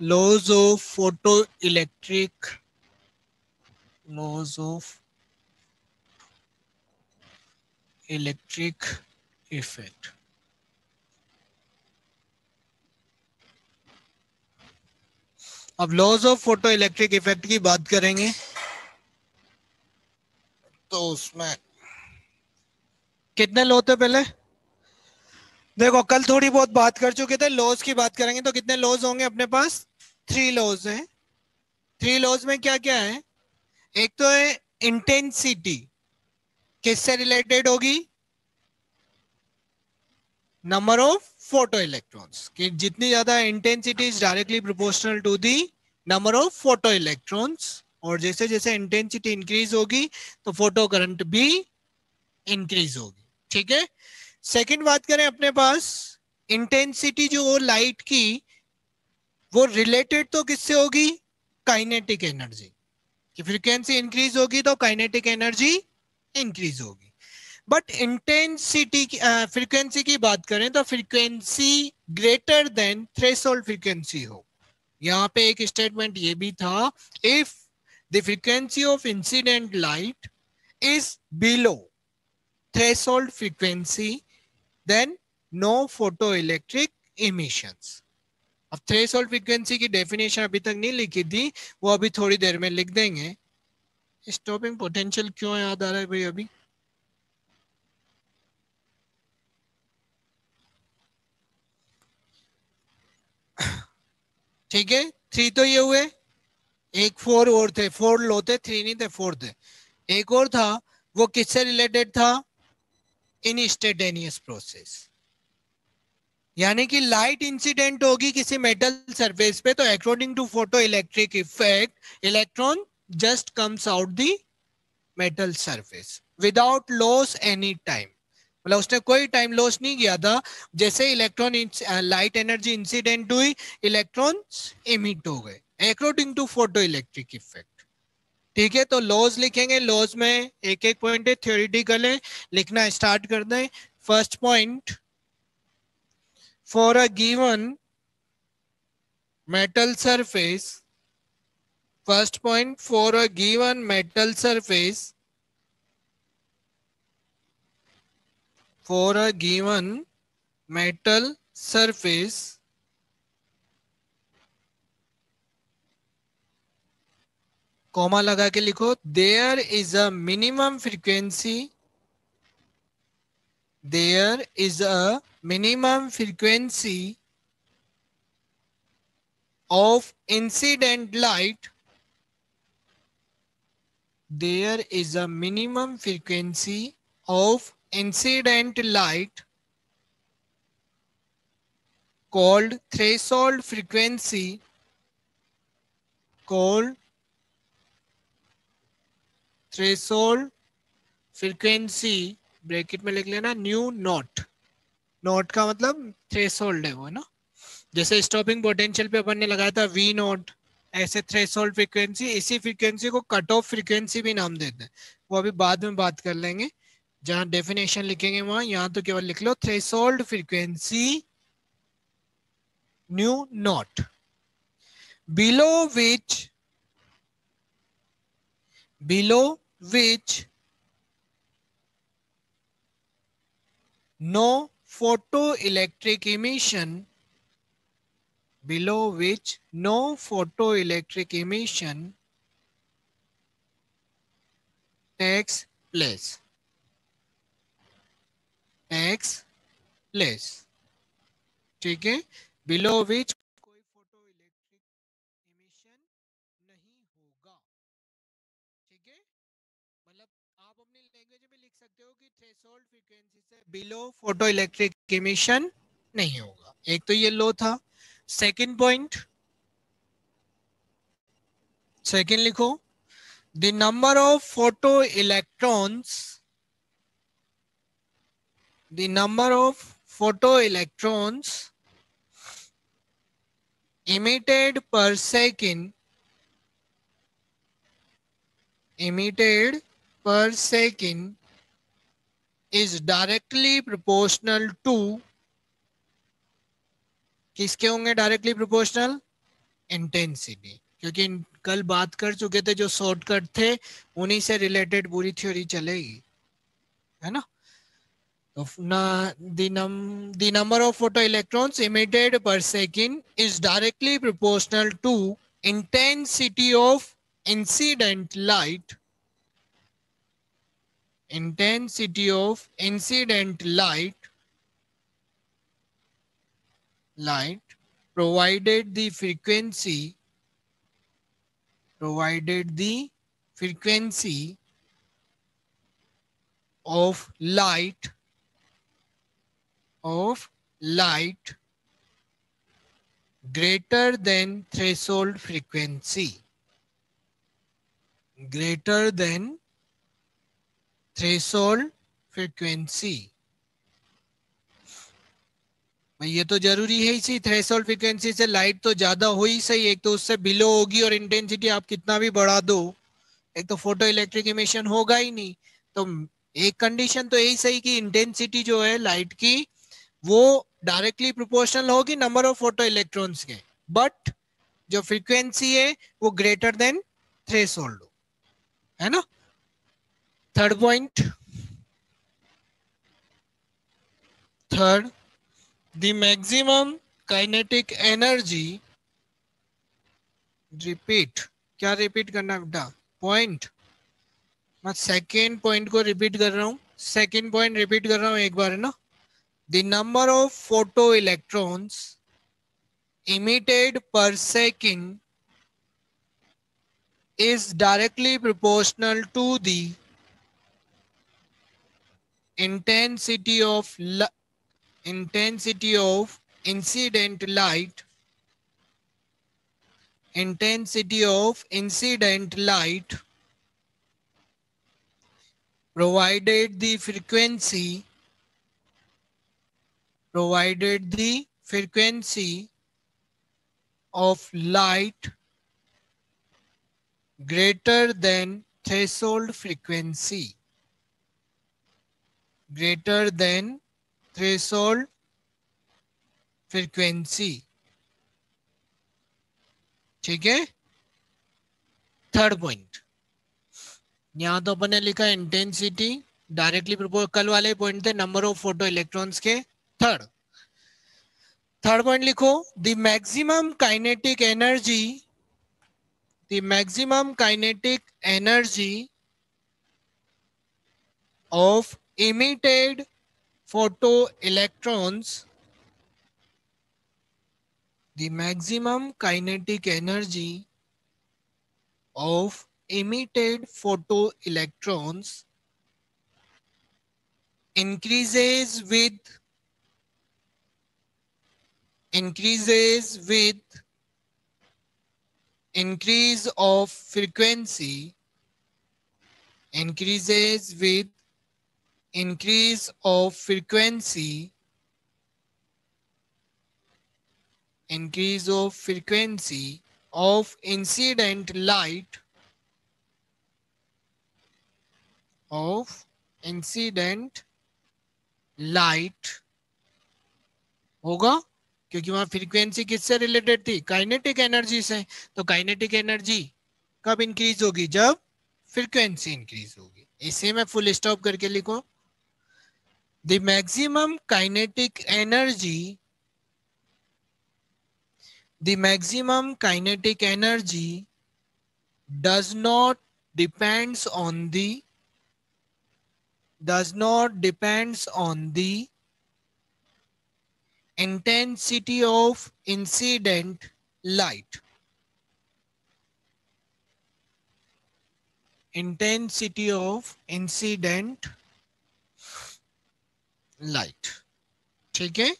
laws of photoelectric laws of electric effect. अब laws of photo electric effect की बात करेंगे तो उसमें कितने लॉ थे पहले? देखो कल थोड़ी बहुत बात कर चुके थे, लॉज की बात करेंगे तो कितने लॉज होंगे अपने पास? 3 लॉज हैं। 3 लॉज में क्या क्या है? एक तो है इंटेंसिटी, किससे रिलेटेड होगी? नंबर ऑफ फोटो इलेक्ट्रॉन्स, कि जितनी ज्यादा intensity is directly proportional to the number of photo electrons, और जैसे जैसे इंटेंसिटी इंक्रीज होगी तो फोटो करंट भी इंक्रीज होगी। ठीक है। सेकंड बात करें अपने पास, इंटेंसिटी जो लाइट की, वो रिलेटेड तो किससे होगी? काइनेटिक एनर्जी, कि फ्रीक्वेंसी इंक्रीज होगी तो काइनेटिक एनर्जी इंक्रीज होगी। बट इंटेंसिटी की फ्रीक्वेंसी की बात करें तो frequency greater than threshold frequency हो। यहां पे एक स्टेटमेंट ये भी था, if the frequency of incident light is below threshold frequency then no photo electric emissions. अब थ्रेशोल्ड फ्रीक्वेंसी की डेफिनेशन अभी तक नहीं लिखी थी, वो अभी थोड़ी देर में लिख देंगे। स्टॉपिंग पोटेंशियल क्यों याद आ रहा है भाई अभी? ठीक है, 3 तो ये हुए, एक 4 और थे, 4 लो थे, 3 नहीं थे, 4 थे। एक और था, वो किससे रिलेटेड था? इंस्टेंटेनियस प्रोसेस, यानी कि लाइट इंसिडेंट होगी किसी मेटल सरफेस पे तो according to photo electric effect electron just comes out the metal surface without loss any time. मतलब उसने कोई टाइम लॉस नहीं किया था। जैसे इलेक्ट्रॉन लाइट एनर्जी इंसिडेंट हुई, इलेक्ट्रॉन्स इमिट हो गए according to photo electric effect. ठीक है, तो लॉज लिखेंगे। लॉज में एक एक पॉइंट है, थ्योरेटिकल है, लिखना स्टार्ट कर दें। First point, for a given metal surface, first point, for a given metal surface, for a given metal surface, comma लगा के लिखो, there is a minimum frequency, there is a minimum frequency of incident light, there is a minimum frequency of incident light called threshold frequency, called threshold frequency, bracket में लिख लेना new not. Not का मतलब threshold है वो ना, जैसे stopping potential पे अपन ने लगाया था वी नॉट, ऐसे थ्रेशोल्ड फ्रीक्वेंसी, इसी फ्रीक्वेंसी को कट ऑफ फ्रीक्वेंसी भी नाम देते हैं। वो अभी बाद में बात कर लेंगे, जहां डेफिनेशन लिखेंगे वहां, यहां तो केवल लिख लो threshold frequency nu naught, below which, below which no photoelectric emission, below which no photoelectric emission takes place, takes place। ठीक है, बिलो विच कोई फोटो इलेक्ट्रिक इमिशन नहीं होगा। ठीक है, मतलब आप अपनी लैंग्वेज में लिख सकते हो कि थ्रेशोल्ड फ्रीक्वेंसी से बिलो फोटो इलेक्ट्रिक इमिशन नहीं होगा। एक तो ये लो था। सेकंड पॉइंट, सेकंड लिखो, the number of photoelectrons, the number of photoelectrons emitted per second, emitted per second is directly proportional to, किसके होंगे डायरेक्टली प्रोपोर्शनल? इंटेंसिटी, क्योंकि कल बात कर चुके थे जो शॉर्टकट थे उन्हीं से रिलेटेड पूरी थ्योरी चलेगी, है ना. तो the number of photoelectrons emitted per second is directly proportional to intensity of incident light. Intensity of incident light provided the frequency of light greater than threshold frequency. Greater than threshold frequency. ये तो जरूरी है इसी threshold frequency से light तो ज्यादा हो ही सही, एक तो उससे बिलो होगी और इंटेंसिटी आप कितना भी बढ़ा दो एक तो फोटो इलेक्ट्रिक इमिशन होगा ही नहीं. तो एक कंडीशन तो यही सही कि इंटेंसिटी जो है लाइट की वो डायरेक्टली प्रोपोर्शनल होगी नंबर ऑफ फोटो इलेक्ट्रॉन्स के, बट जो फ्रीक्वेंसी है वो ग्रेटर देन थ्रेशोल्ड हो, है ना. Third point, third, the maximum kinetic energy, repeat, क्या रिपीट करना बेटा, पॉइंट, मैं सेकेंड पॉइंट को रिपीट कर रहा हूं, सेकेंड पॉइंट रिपीट कर रहा हूं एक बार, है ना. The number of photo electrons emitted per second is directly proportional to the intensity of incident light, provided the frequency of light greater than threshold frequency. Greater than threshold frequency. ठीक है. Third point, यहां तो अपन ने लिखा intensity directly proportional, कल वाले point थे number of photo electrons के. थर्ड पॉइंट लिखो, the maximum kinetic energy of emitted photoelectrons, the maximum kinetic energy of emitted photoelectrons increases with increase of frequency, increase of frequency of incident light, होगा, क्योंकि वहां frequency किससे related थी, kinetic energy से. तो kinetic energy कब increase होगी, जब फ्रीक्वेंसी इंक्रीज होगी. इसे मैं फुल स्टॉप करके लिखो, the maximum kinetic energy does not depends on the intensity of incident light. Intensity of incident light. ठीक है.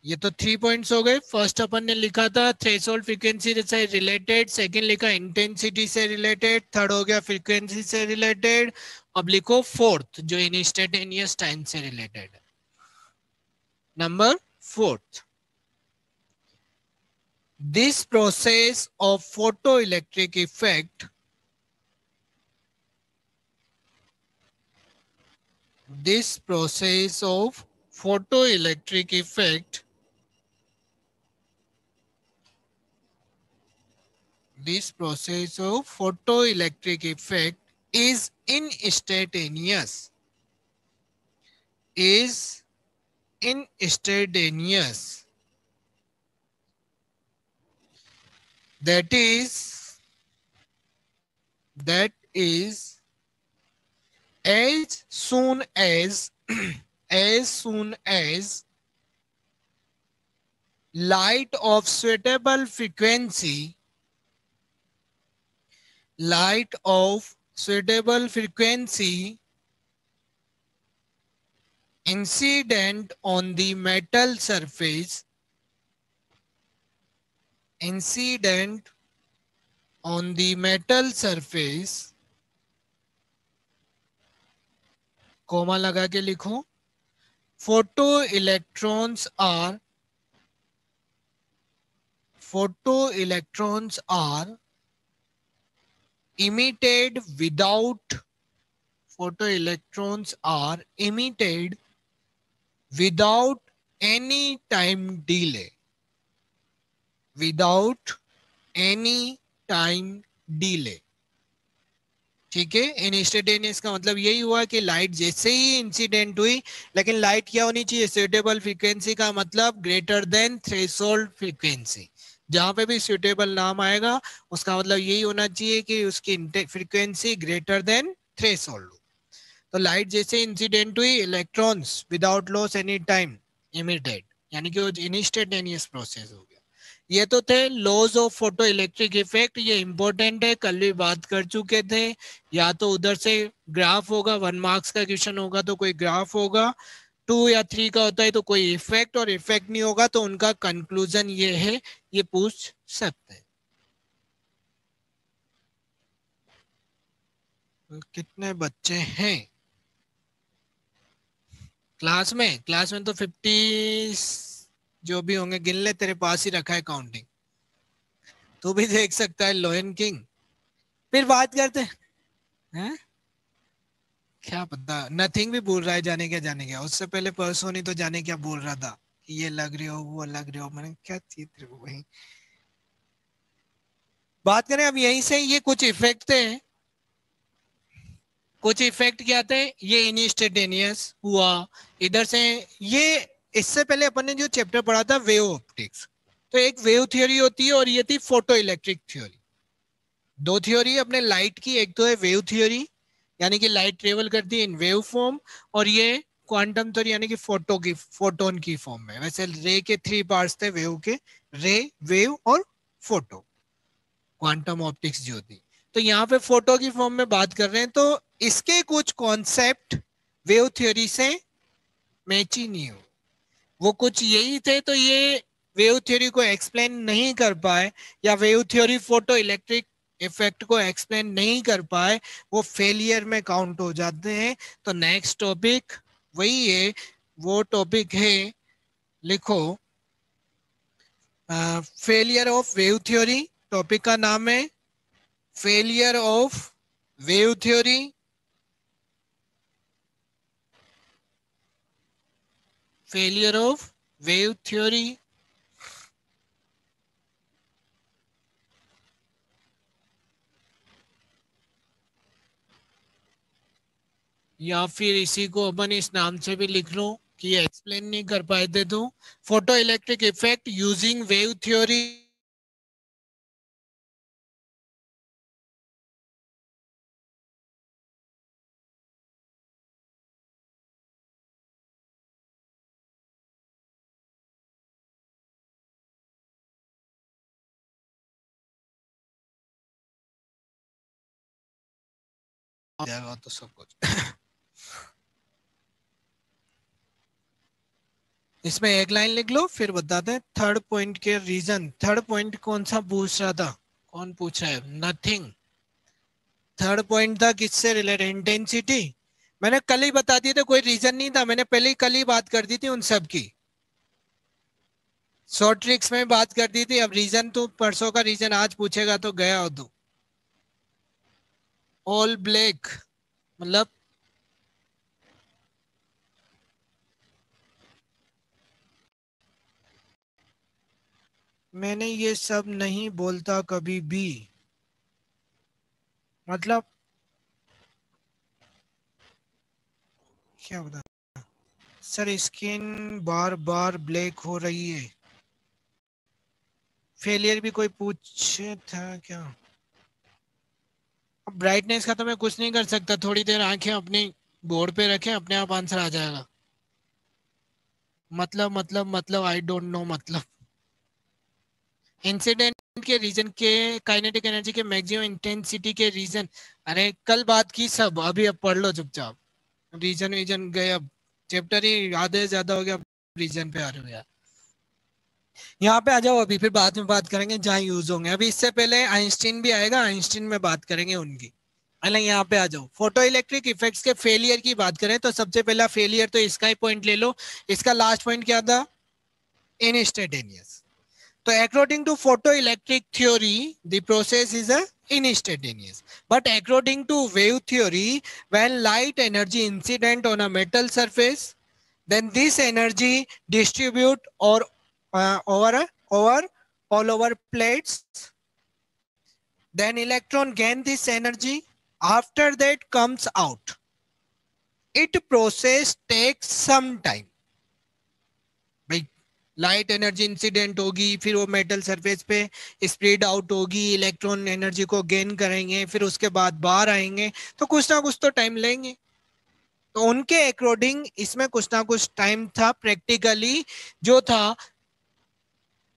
ये तो 3 पॉइंट्स हो गए. फर्स्ट अपन ने लिखा था थ्रेशोल्ड फ्रीक्वेंसी से रिलेटेड, सेकंड लिखा इंटेंसिटी से रिलेटेड, थर्ड हो गया फ्रीक्वेंसी से रिलेटेड. अब लिखो फोर्थ जो इंस्टेंटेनियस टाइम से रिलेटेड है. Number fourth, this process of photoelectric effect This process of photoelectric effect is instantaneous. Is instantaneous. That is as soon as as soon as light of suitable frequency incident on the metal surface comma लगा के लिखो photoelectrons are emitted without any time delay. ठीक है, instantaneous का मतलब यही हुआ कि लाइट जैसे ही इंसिडेंट हुई, लेकिन लाइट क्या होनी चाहिए, सुटेबल फ्रीक्वेंसी का मतलब ग्रेटर देन थ्रेशोल्ड फ्रीक्वेंसी। जहां पे भी सुटेबल नाम आएगा उसका मतलब यही होना चाहिए कि उसकी फ्रीक्वेंसी ग्रेटर देन थ्रेशोल्ड। तो लाइट जैसे इंसिडेंट हुई, electrons without loss any time emitted, यानी कि वो इंस्टेंटेनियस प्रोसेस हो गया। ये तो थे laws of photo electric effect, ये इंपॉर्टेंट है, कल भी बात कर चुके थे। या तो उधर से ग्राफ होगा, 1 मार्क्स का क्वेश्चन होगा तो कोई ग्राफ होगा, 2 या 3 का होता है तो कोई इफेक्ट, और इफेक्ट नहीं होगा तो उनका कंक्लूजन ये है, ये पूछ सकते हैं। कितने बच्चे हैं क्लास में तो 50 जो भी होंगे, गिन ले, तेरे पास ही रखा है काउंटिंग, तू भी देख सकता है लोयन किंग। फिर बात करते हैं, क्या पता, नथिंग भी बोल रहा है जाने क्या, उससे पहले परसों नहीं तो जाने क्या बोल रहा था कि ये लग रहे हो वो लग रहे हो, मैंने क्या चित्र वही बात करें। अब यहीं से ये कुछ इफेक्ट थे, कुछ इफेक्ट क्या थे, ये इंस्टेंटेनियस हुआ इधर से। ये इससे पहले अपन ने जो चैप्टर पढ़ा था वेव ऑप्टिक्स, तो एक वेव थ्योरी होती है और ये थी फोटो इलेक्ट्रिक थ्योरी। दो थ्योरी अपने लाइट की, एक तो है वेव थ्योरी यानी कि लाइट ट्रेवल करती है इन वेव फॉर्म, और ये क्वांटम थ्योरी यानी कि फोटोन की फॉर्म में। वैसे रे के 3 पार्ट्स थे वेव के, रे, वेव और फोटो, क्वांटम ऑप्टिक्स जो थी। तो यहाँ पे फोटो की फॉर्म में बात कर रहे हैं, तो इसके कुछ कॉन्सेप्ट वेव थ्योरी से मैच ही नहीं हो, वो कुछ यही थे, तो ये वेव थ्योरी को एक्सप्लेन नहीं कर पाए, या wave theory photo electric effect को एक्सप्लेन नहीं कर पाए, वो फेलियर में काउंट हो जाते हैं। तो नेक्स्ट टॉपिक वही है, वो टॉपिक है, लिखो, failure of wave theory. Topic का नाम है failure of wave theory, failure of wave theory. या फिर इसी को अपन इस नाम से भी लिख लो कि एक्सप्लेन नहीं कर पाए थे तो, photo electric effect using wave theory. जाएगा तो सब कुछ इसमें एक लाइन लिख लो, फिर बताते हैं थर्ड पॉइंट के रीजन। थर्ड पॉइंट कौन सा पूछ रहा था, कौन पूछा है, नथिंग। थर्ड पॉइंट था किससे रिलेटेड, इंटेंसिटी। मैंने कल ही बता दिए थे, कोई रीजन नहीं था, मैंने पहले ही कल ही बात कर दी थी उन सब की, शॉर्ट ट्रिक्स में बात कर दी थी। अब रीजन तो परसों का रीजन आज पूछेगा तो गया हो तो। ऑल ब्लैक मतलब मैंने ये सब नहीं बोलता कभी भी, मतलब क्या बता सर, स्किन बार बार ब्लैक हो रही है। फेलियर भी कोई पूछे था क्या? ब्राइटनेस का तो मैं कुछ नहीं कर सकता, थोड़ी देर आंखें अपनी बोर्ड पे रखें, अपने आप आंसर आ जाएगा। मतलब आई डोंट नो, मतलब इंसिडेंट के रीजन के, काइनेटिक एनर्जी के मैक्सिमम इंटेंसिटी के रीजन। अरे कल बात की सब, अभी अब पढ़ लो चुपचाप। रीजन रीजन गए, अब चैप्टर ही आधे से ज्यादा हो गया, रीजन पे आ रहे हो यार। यहाँ पे आ जाओ, अभी फिर बाद में बात करेंगे जहाँ यूज होंगे। अभी इससे पहले आइंस्टीन भी आएगा, आइंस्टीन में बात करेंगे उनकी। अरे यहाँ पे आ जाओ, फोटो इलेक्ट्रिक इफेक्ट्स के फेलियर की बात करें तो सबसे पहला फेलियर तो इसका ही पॉइंट ले लो। इसका लास्ट पॉइंट क्या था? इंस्टेंटेनियस। तो according to photoelectric theory, the process is a instantaneous. But according to wave theory, when light energy incident on a metal surface, then this energy distribute or over all over plates. Then electron gain this energy. After that comes out. It process takes some time. भाई light energy incident होगी, फिर वो metal surface पे spread out होगी, electron energy को gain करेंगे, फिर उसके बाद बाहर आएंगे, तो कुछ ना कुछ तो टाइम लेंगे। तो उनके अकॉर्डिंग इसमें कुछ ना कुछ टाइम था प्रैक्टिकली, जो था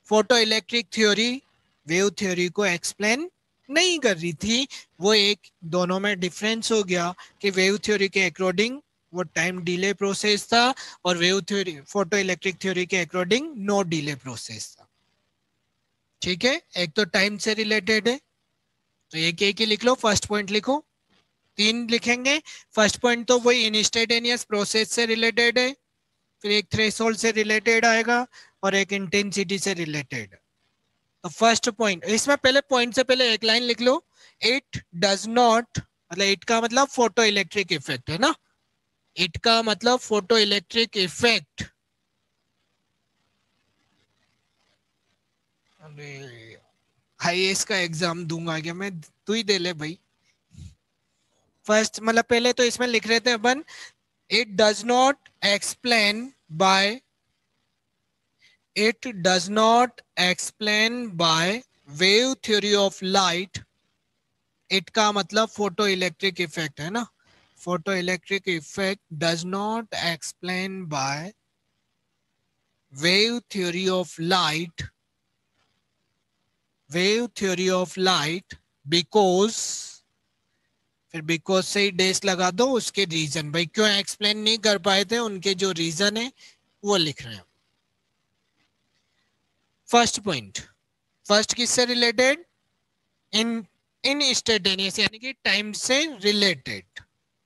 photo electric theory wave theory को एक्सप्लेन नहीं कर रही थी। वो एक दोनों में डिफरेंस हो गया कि वेव थ्योरी के अकॉर्डिंग वो टाइम डिले प्रोसेस था, और wave theory photo electric theory के अकॉर्डिंग नो डिले प्रोसेस था। ठीक है, एक तो टाइम से रिलेटेड है, तो एक एक ही लिख लो, फर्स्ट पॉइंट लिखो। तीन लिखेंगे। फर्स्ट पॉइंट तो वही इंस्टेंटेनियस प्रोसेस से रिलेटेड है, फिर एक थ्रेशोल्ड से रिलेटेड आएगा, और एक इंटेंसिटी से रिलेटेड। तो फर्स्ट पॉइंट, इसमें पहले पॉइंट से पहले एक लाइन लिख लो। इट डज नॉट, मतलब इट का मतलब फोटो इलेक्ट्रिक इफेक्ट है ना, इट का मतलब फोटो इलेक्ट्रिक इफेक्ट। अरे आईएएस का एग्जाम दूंगा क्या मैं? तू ही दे ले भाई। फर्स्ट मतलब पहले तो इसमें लिख रहे थे अपन, it does not explain by, it does not explain by wave theory of light. It का मतलब फोटो इलेक्ट्रिक इफेक्ट है ना, photo electric effect does not explain by wave theory of light, wave theory of light because, फिर because से ही डेस लगा दो, उसके रीजन, भाई क्यों एक्सप्लेन नहीं कर पाए थे उनके जो रीजन है वो लिख रहे हैं। फर्स्ट पॉइंट, फर्स्ट किससे रिलेटेड? इन इंस्टेंटेनियस यानी कि टाइम से रिलेटेड।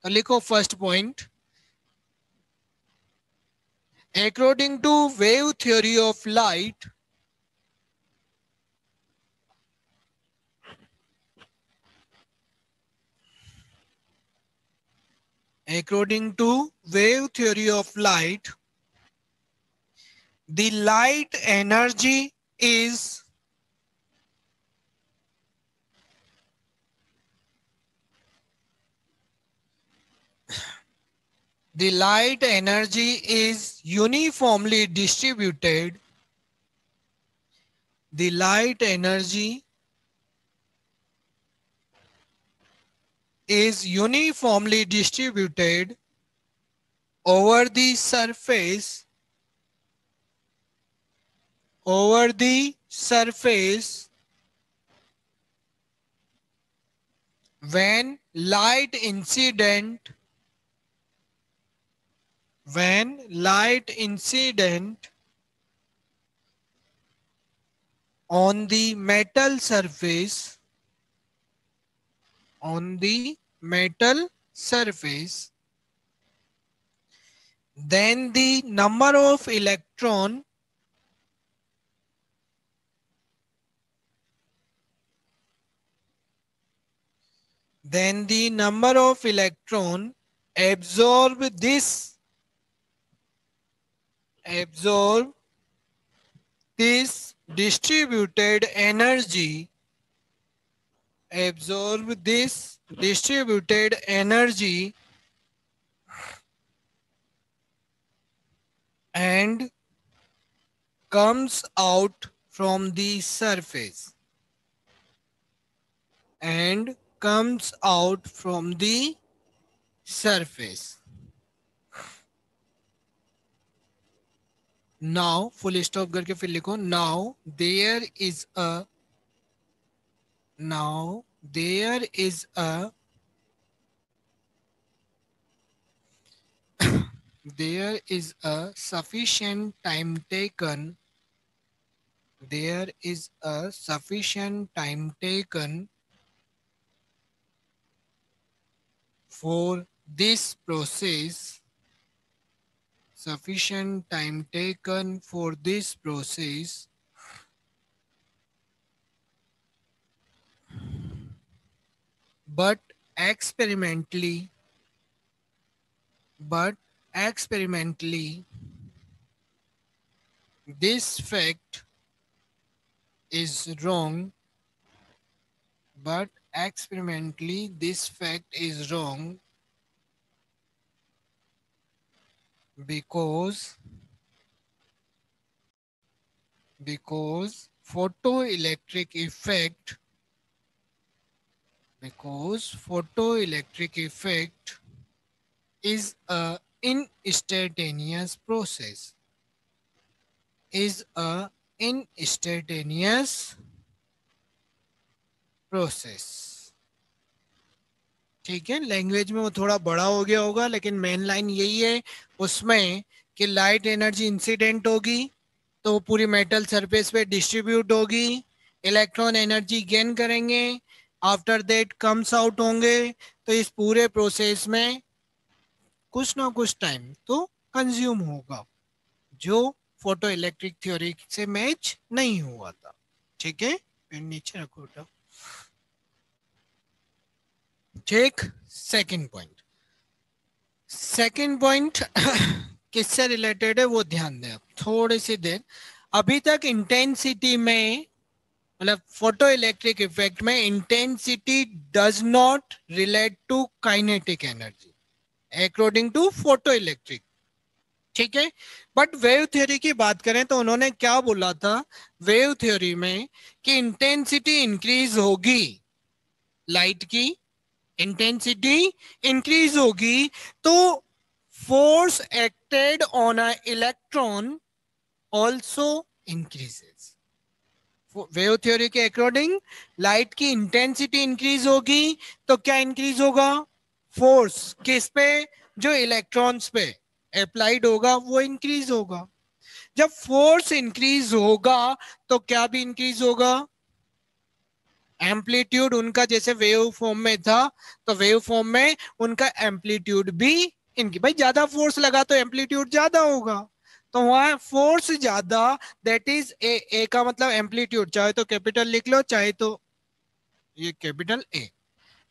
तो लिखो first point, according to wave theory of light, according to wave theory of light, the light energy is the light energy is uniformly distributed, the light energy is uniformly distributed over the surface, over the surface when light incident, when light incident on the metal surface, on the metal surface, then the number of electron, then the number of electron absorb this distributed energy, absorb this distributed energy and comes out from the surface, and comes out from the surface. Now full stop करके फिर लिखो, now there is a, now there is a, there is a sufficient time taken, there is a sufficient time taken for this process, sufficient time taken for this process, but experimentally, but experimentally this fact is wrong, but experimentally this fact is wrong because photoelectric effect, because photoelectric effect is a instantaneous process, is a instantaneous process. ठीक है, language में वो थोड़ा बड़ा हो गया होगा, लेकिन मेन लाइन यही है उसमें कि लाइट एनर्जी इंसिडेंट होगी तो वो पूरी मेटल सरफेस पे डिस्ट्रीब्यूट होगी, इलेक्ट्रॉन एनर्जी गेन करेंगे, आफ्टर दैट कम्स आउट होंगे, तो इस पूरे प्रोसेस में कुछ ना कुछ टाइम तो कंज्यूम होगा जो फोटो इलेक्ट्रिक थ्योरी से मैच नहीं हुआ था. ठीक है, फिर नीचे रखो बेटा. ठीक, सेकंड पॉइंट, सेकंड पॉइंट किससे रिलेटेड है वो ध्यान दें आप थोड़ी सी देर. अभी तक इंटेंसिटी में, मतलब फोटो इलेक्ट्रिक इफेक्ट में intensity does not relate to kinetic energy according to photo electric. ठीक है, बट वेव थ्योरी की बात करें तो उन्होंने क्या बोला था वेव थ्योरी में कि इंटेंसिटी इंक्रीज होगी, लाइट की इंटेंसिटी इंक्रीज होगी तो force acted on a electron also increases. Wave theory के अकॉर्डिंग लाइट की इंटेंसिटी इंक्रीज होगी तो क्या इंक्रीज होगा, फोर्स किस पे, जो इलेक्ट्रॉन्स पे अप्लाइड होगा वो इंक्रीज होगा. जब फोर्स इंक्रीज होगा तो क्या भी इंक्रीज होगा, एम्पलीट्यूड उनका जैसे वेव फॉर्म में था तो वेव फॉर्म में उनका एम्पलीट्यूड भी इनकी, भाई ज्यादा फोर्स लगा तो एम्पलीट्यूड ज्यादा होगा, तो वहां फोर्स ज्यादा, दैट इज ए का मतलब एम्पलीट्यूड, चाहे तो कैपिटल लिख लो चाहे तो ये कैपिटल ए,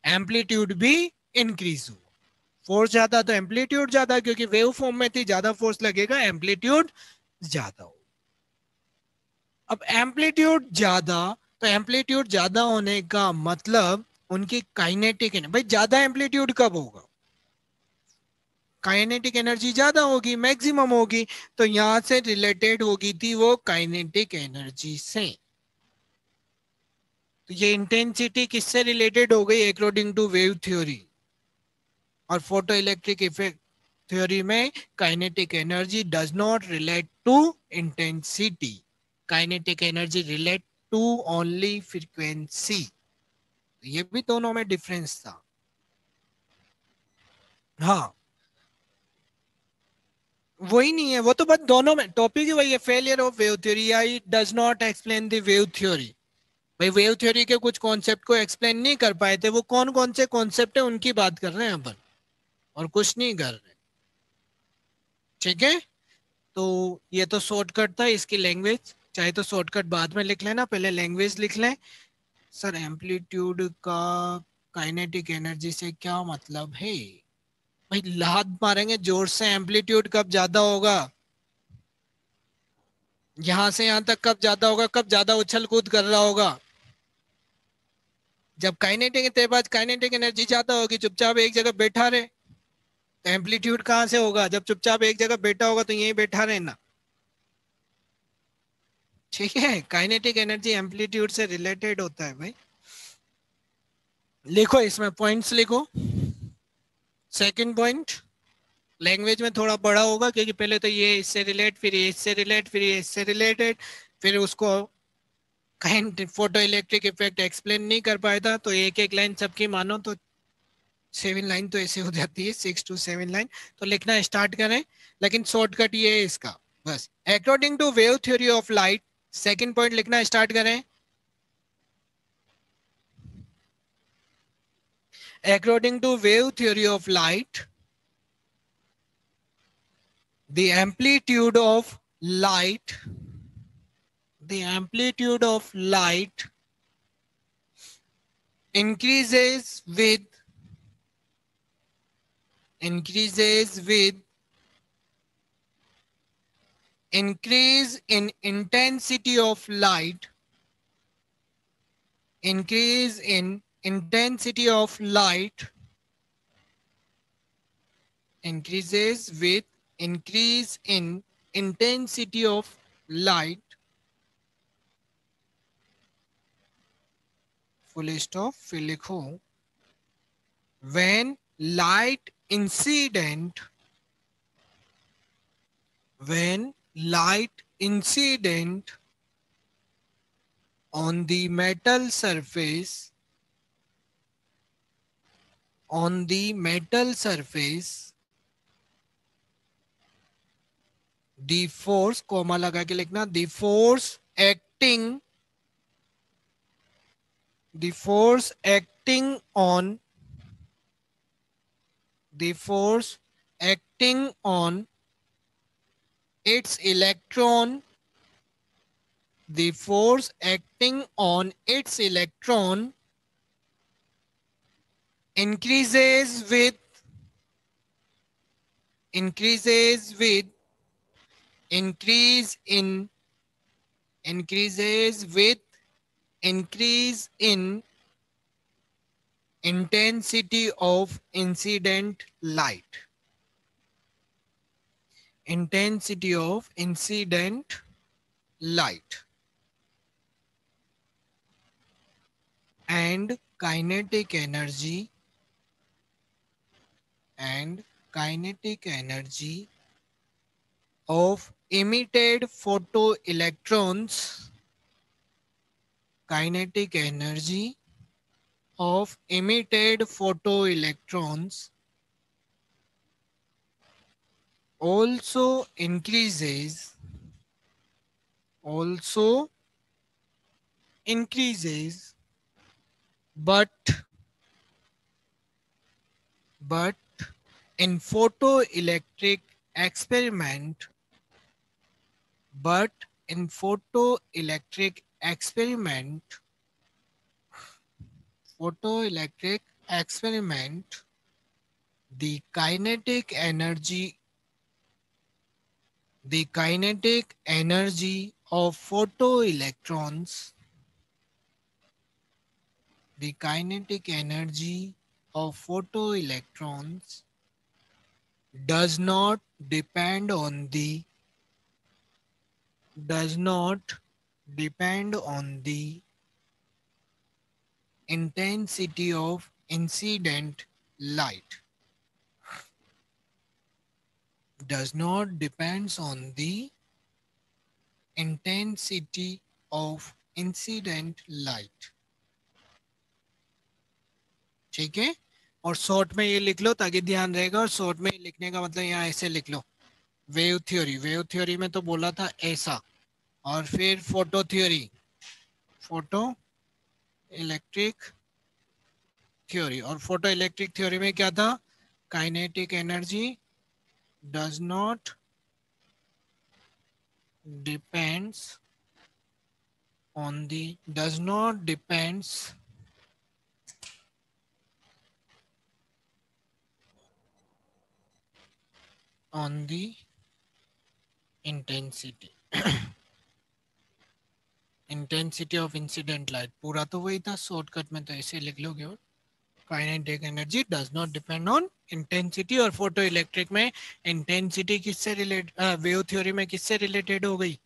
एम्पलीट्यूड भी इंक्रीज हुआ. फोर्स ज्यादा तो एम्पलीट्यूड ज्यादा, क्योंकि वेव फॉर्म में थी, ज्यादा फोर्स लगेगा एम्पलीट्यूड ज्यादा हो. अब एम्पलीट्यूड ज्यादा, तो एम्पलीट्यूड ज्यादा होने का मतलब उनकी काइनेटिक एनर्जी, भाई ज्यादा एम्पलीट्यूड कब होगा, काइनेटिक एनर्जी ज्यादा होगी, मैक्सिमम होगी, तो यहां से रिलेटेड होगी थी वो काइनेटिक एनर्जी से. तो ये इंटेंसिटी किससे रिलेटेड हो गई अकॉर्डिंग टू वेव थ्योरी, और फोटो इलेक्ट्रिक इफेक्ट थ्योरी में kinetic energy does not relate to intensity, kinetic energy relate to only frequency. ये भी दोनों में डिफरेंस था. हाँ, वही नहीं है, वो तो बस दोनों में टॉपिक ही वही है, failure of wave theory, I does not explain the wave theory. भाई वेव थ्योरी के कुछ कॉन्सेप्ट को एक्सप्लेन नहीं कर पाए थे, वो कौन कौन से कॉन्सेप्ट है उनकी बात कर रहे हैं अपन, और कुछ नहीं कर रहे. ठीक है, तो ये तो शॉर्टकट था इसकी लैंग्वेज, चाहे तो शॉर्टकट बाद में लिख लेना, पहले लैंग्वेज लिख लें. सर एम्पलीट्यूड का काइनेटिक एनर्जी से क्या मतलब है, भाई लात मारेंगे जोर से, एम्पलीट्यूड कब ज्यादा होगा, यहां से यहां तक कब जाता होगा, कब ज्यादा उछल कूद कर रहा होगा? जब काइनेटिक, तेरे पास काइनेटिक एनर्जी ज्यादा होगी, चुपचाप एक जगह बैठा रहे, तो एम्पलीट्यूड कहाँ से होगा? जब चुपचाप एक जगह बैठा होगा तो यहीं बैठा रहना। ठीक है, काइनेटिक एनर्जी एम्पलीट्यूड से रिलेटेड होता है भाई। लिखो इसमें पॉइंट्स लिखो। सेकंड पॉइंट, लैंग्वेज में थोड़ा बड़ा होगा क्योंकि पहले तो ये इससे रिलेट, फिर ये इससे रिलेट, फिर ये इससे रिलेटेड, फिर उसको kind photo electric effect explain नहीं कर पाया था, तो एक एक लाइन सबकी मानो तो 7 लाइन तो ऐसे हो जाती है, 6 to 7 लाइन। तो लिखना स्टार्ट करें, लेकिन शॉर्टकट ये है इसका, बस according to wave theory of light. Second point लिखना स्टार्ट करें। According to wave theory of light, the amplitude of light, the amplitude of light increases with increases with increase in intensity of light, increase in intensity of light, increases with increase in intensity of light, full stop, फिर लिखो, when light incident, when light incident on the metal surface, on the metal surface, the force, comma लगा के लिखना, the force acting, the force acting on, the force acting on its electron, the force acting on its electron increases with, increases with increase in, increases with increase in intensity of incident light, intensity of incident light, and kinetic energy, and kinetic energy of emitted photoelectrons, kinetic energy of emitted photoelectrons also increases, also increases, but but in photoelectric experiment, but in photoelectric experiment, photoelectric experiment, the kinetic energy, the kinetic energy of photoelectrons, the kinetic energy of photoelectrons does not depend on the, does not depend on the intensity of incident light, does not depends on the intensity of incident light। ठीक है, और short में ये लिख लो ताकि ध्यान रहेगा, और शॉर्ट में लिखने का मतलब यहाँ ऐसे लिख लो, वेव थ्योरी, वेव थ्योरी में तो बोला था ऐसा, और फिर photo theory, photo electric theory, और फोटो इलेक्ट्रिक थ्योरी में क्या था, kinetic energy does not depends on the, does not depends on the intensity। Intensity of incident light, पूरा तो वही था, शॉर्टकट में तो ऐसे लिख लोगे। और kinetic energy does not depend on intensity, और फोटो इलेक्ट्रिक में इंटेंसिटी किससे रिलेट, वेव थ्योरी में किससे रिलेटेड हो गई?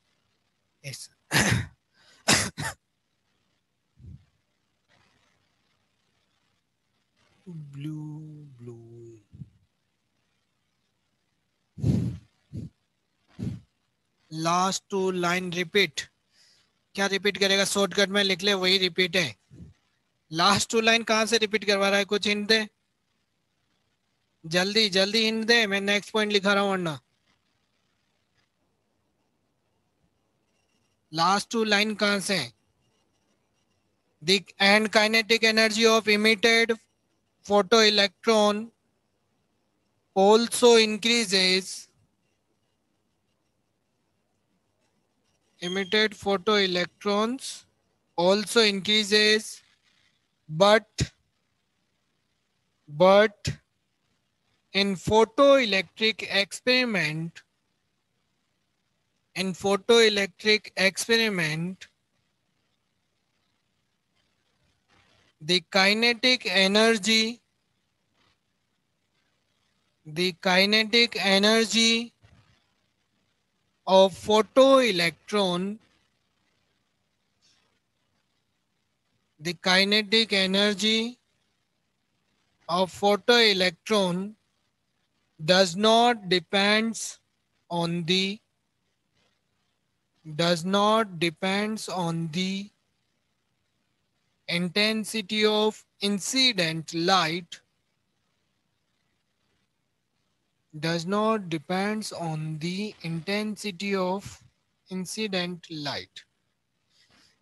इस blue blue last two line repeat, क्या रिपीट करेगा? शॉर्टकट में लिख ले, वही रिपीट है। लास्ट टू लाइन कहां से रिपीट करवा रहा है? कुछ हिंट दे, जल्दी जल्दी हिंट दे, मैं नेक्स्ट पॉइंट लिखा रहा हूं वरना। लास्ट टू लाइन कहां से? The and kinetic energy of emitted photoelectron also increases. Emitted photoelectrons also increases, but in photoelectric experiment, the kinetic energy of photoelectron, the kinetic energy of photoelectron does not depends on the intensity of incident light, does not depends on the intensity of incident light.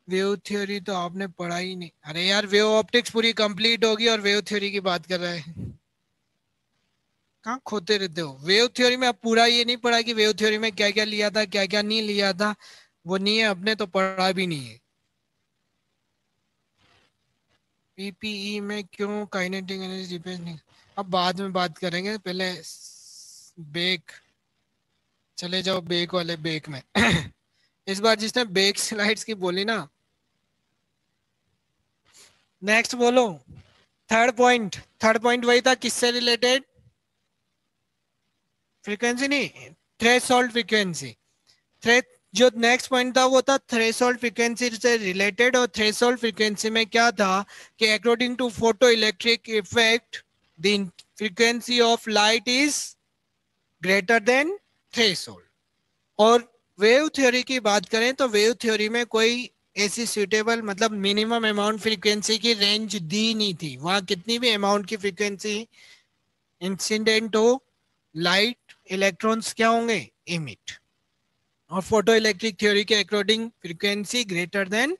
Wave theory तो आपने पढ़ा ही नहीं। अरे यार, wave optics पूरी complete होगी और wave theory की बात कर रहा है, कहाँ खोते रहते हो? वेव थ्योरी में अब पूरा ये नहीं पढ़ा कि वेव थ्योरी में क्या क्या लिया था, क्या क्या नहीं लिया था, वो नहीं है, अपने तो पढ़ा भी नहीं है। पीपीई में क्यों काइनेटिक एनर्जी डिपेंड नहीं? अब बाद में बात करेंगे, पहले बेक, चले जाओ बेक वाले बेक में। इस बार जिसने बेक स्लाइड्स की बोली ना, नेक्स्ट बोलो। थर्ड पॉइंट वही था, किससे रिलेटेड? फ्रीक्वेंसी नहीं, थ्रेशोल्ड फ्रीक्वेंसी। थ्रे जो नेक्स्ट पॉइंट था वो था थ्रेशोल्ड फ्रीक्वेंसी से रिलेटेड। और थ्रेशोल्ड फ्रीक्वेंसी में क्या था कि according to photo electric effect the frequency of light is greater than threshold. और वेव थ्योरी की बात करें तो वेव थ्योरी में कोई ऐसी सुटेबल, मतलब मिनिमम अमाउंट फ्रीक्वेंसी की रेंज दी नहीं थी। वहां कितनी भी अमाउंट की फ्रीक्वेंसी इंसिडेंट हो, लाइट इलेक्ट्रॉन्स क्या होंगे? इमिट। और फोटो इलेक्ट्रिक थ्योरी के according frequency greater than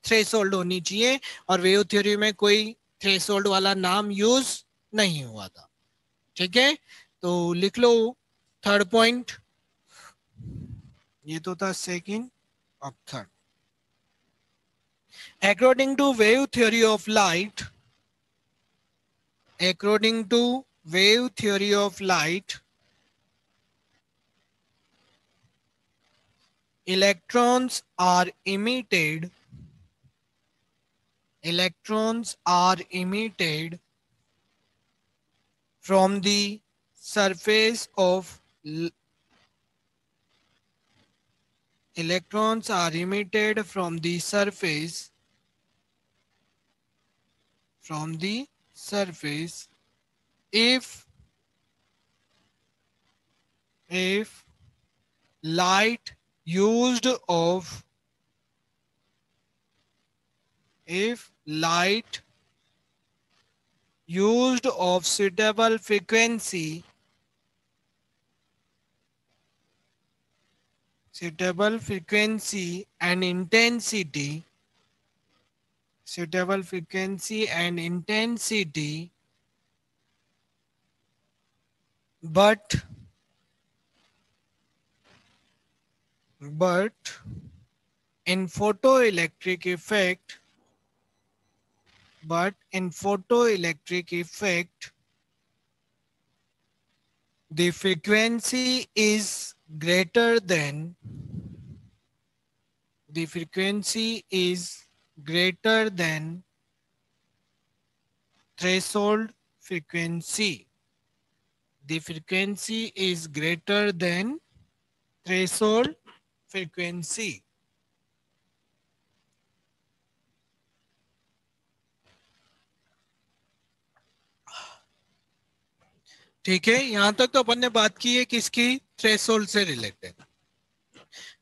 threshold होनी चाहिए, और वेव थ्योरी में कोई थ्रेशोल्ड वाला नाम यूज नहीं हुआ था। ठीक है, तो लिख लो थर्ड पॉइंट। ये तो था सेकंड, अब third. According to wave theory of light, according to wave theory of light, electrons are emitted, electrons are emitted from the surface of electrons are emitted from the surface, from the surface if light used of, if light used of suitable frequency and intensity, suitable frequency and intensity, but in photoelectric effect, but in photoelectric effect the frequency is greater than the frequency is greater than threshold frequency. The frequency is greater than threshold frequency. ठीक है, यहां तक तो अपन ने बात की है किसकी, थ्रेशोल्ड से रिलेटेड।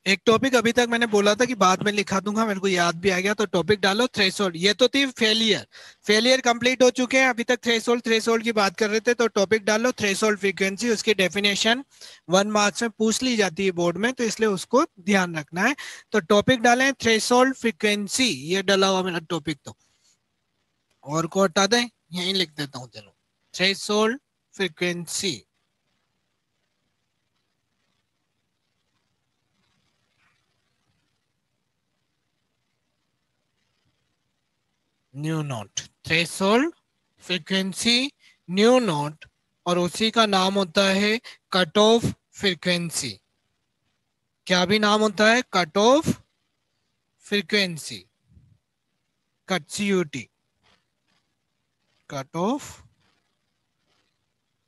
एक टॉपिक अभी तक मैंने बोला था कि बाद में लिखा दूंगा, मेरे को याद भी आ गया, तो टॉपिक डालो थ्रेशोल्ड। ये तो थी फेलियर, फेलियर कंप्लीट हो चुके हैं, अभी तक थ्रेशोल्ड थ्रेशोल्ड की बात कर रहे थे, तो टॉपिक डालो थ्रेशोल्ड फ्रीक्वेंसी। उसकी डेफिनेशन 1 मार्क्स में पूछ ली जाती है बोर्ड में, तो इसलिए उसको ध्यान रखना है। तो टॉपिक डालें थ्रेशोल्ड फ्रीक्वेंसी, ये डाला हुआ मेरा टॉपिक। तो और को हटा दें, यहीं लिख देता हूँ, चलो threshold frequency. New note, threshold frequency new note, और उसी का नाम होता है कट ऑफ फ्रीक्वेंसी। क्या भी नाम होता है, cut off frequency, cut CUT, cut off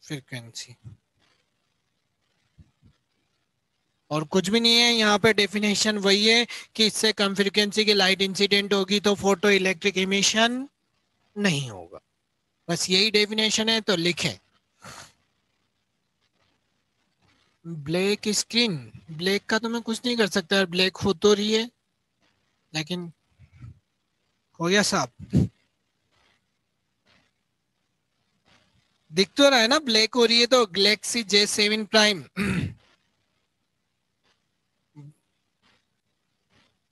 frequency. और कुछ भी नहीं है यहाँ पे, डेफिनेशन वही है कि इससे कम फ्रीक्वेंसी की लाइट इंसिडेंट होगी तो फोटो इलेक्ट्रिक इमिशन नहीं होगा, बस यही डेफिनेशन है। तो लिखें ब्लैक स्क्रीन, ब्लैक का तो मैं कुछ नहीं कर सकता यार, ब्लैक हो तो रही है, लेकिन हो गया साहब, दिख तो रहा है ना ब्लैक हो रही है, तो गैलेक्सी J7 प्राइम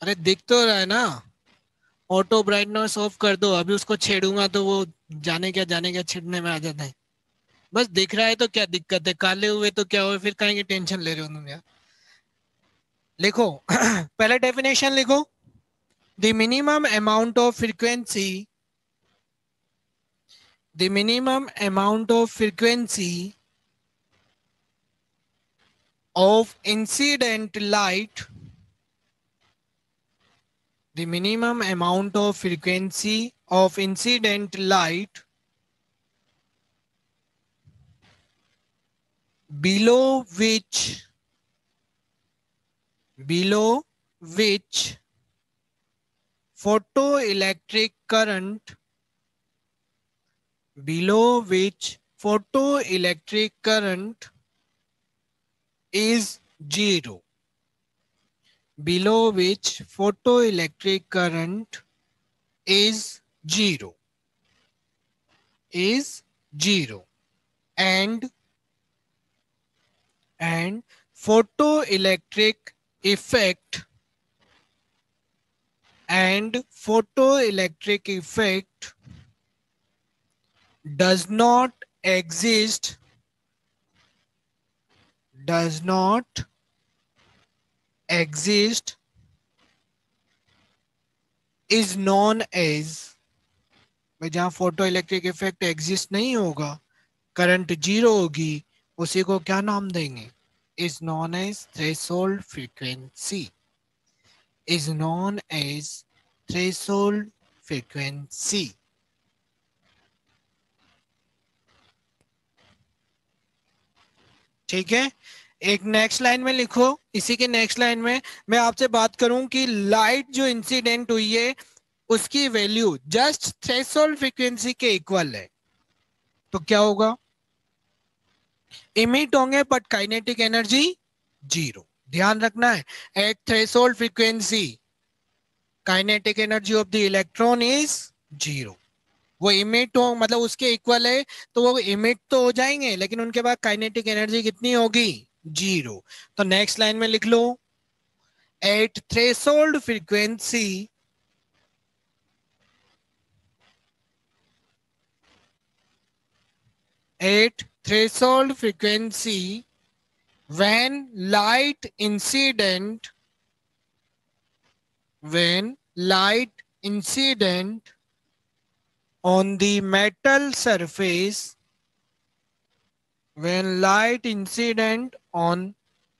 अरे दिख तो रहा है ना, ऑटो ब्राइटनेस ऑफ कर दो, अभी उसको छेड़ूंगा तो वो जाने क्या छेड़ने में आ जाता है। बस दिख रहा है तो क्या दिक्कत है, काले हुए तो क्या हुए, फिर कहेंगे टेंशन ले रहे हो तुम यार। लिखो पहले डेफिनेशन लिखो, the minimum amount of frequency, the minimum amount of frequency of incident light, the minimum amount of frequency of incident light below which photoelectric current, below which photoelectric current is zero, below which photoelectric current is zero, is zero, and photoelectric effect, and photoelectric effect does not exist, does not exist, is known as, भाई जहां photo electric effect exist नहीं होगा, current zero होगी, उसी को क्या नाम देंगे, is known as threshold frequency, is known as threshold frequency। ठीक है, एक नेक्स्ट लाइन में लिखो, इसी के नेक्स्ट लाइन में मैं आपसे बात करूं कि लाइट जो इंसिडेंट हुई है उसकी वैल्यू जस्ट थ्रेशोल्ड फ्रीक्वेंसी के इक्वल है, तो क्या होगा, इमिट होंगे बट काइनेटिक एनर्जी जीरो। ध्यान रखना है, at threshold frequency kinetic energy of the electron is zero. वो इमिट हो मतलब उसके इक्वल है, तो वो इमिट तो हो जाएंगे, लेकिन उनके बाद काइनेटिक एनर्जी कितनी होगी, जीरो। तो नेक्स्ट लाइन में लिख लो, at threshold frequency, at threshold frequency when light incident, when light incident on the metal surface, when light incident on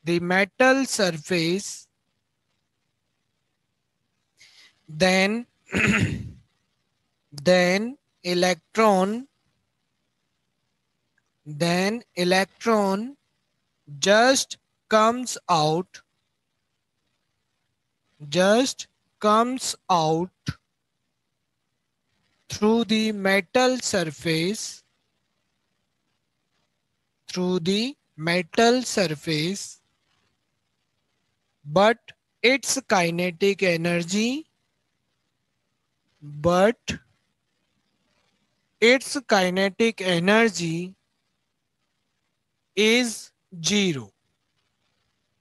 the metal surface then then electron just comes out through the metal surface but its kinetic energy is zero.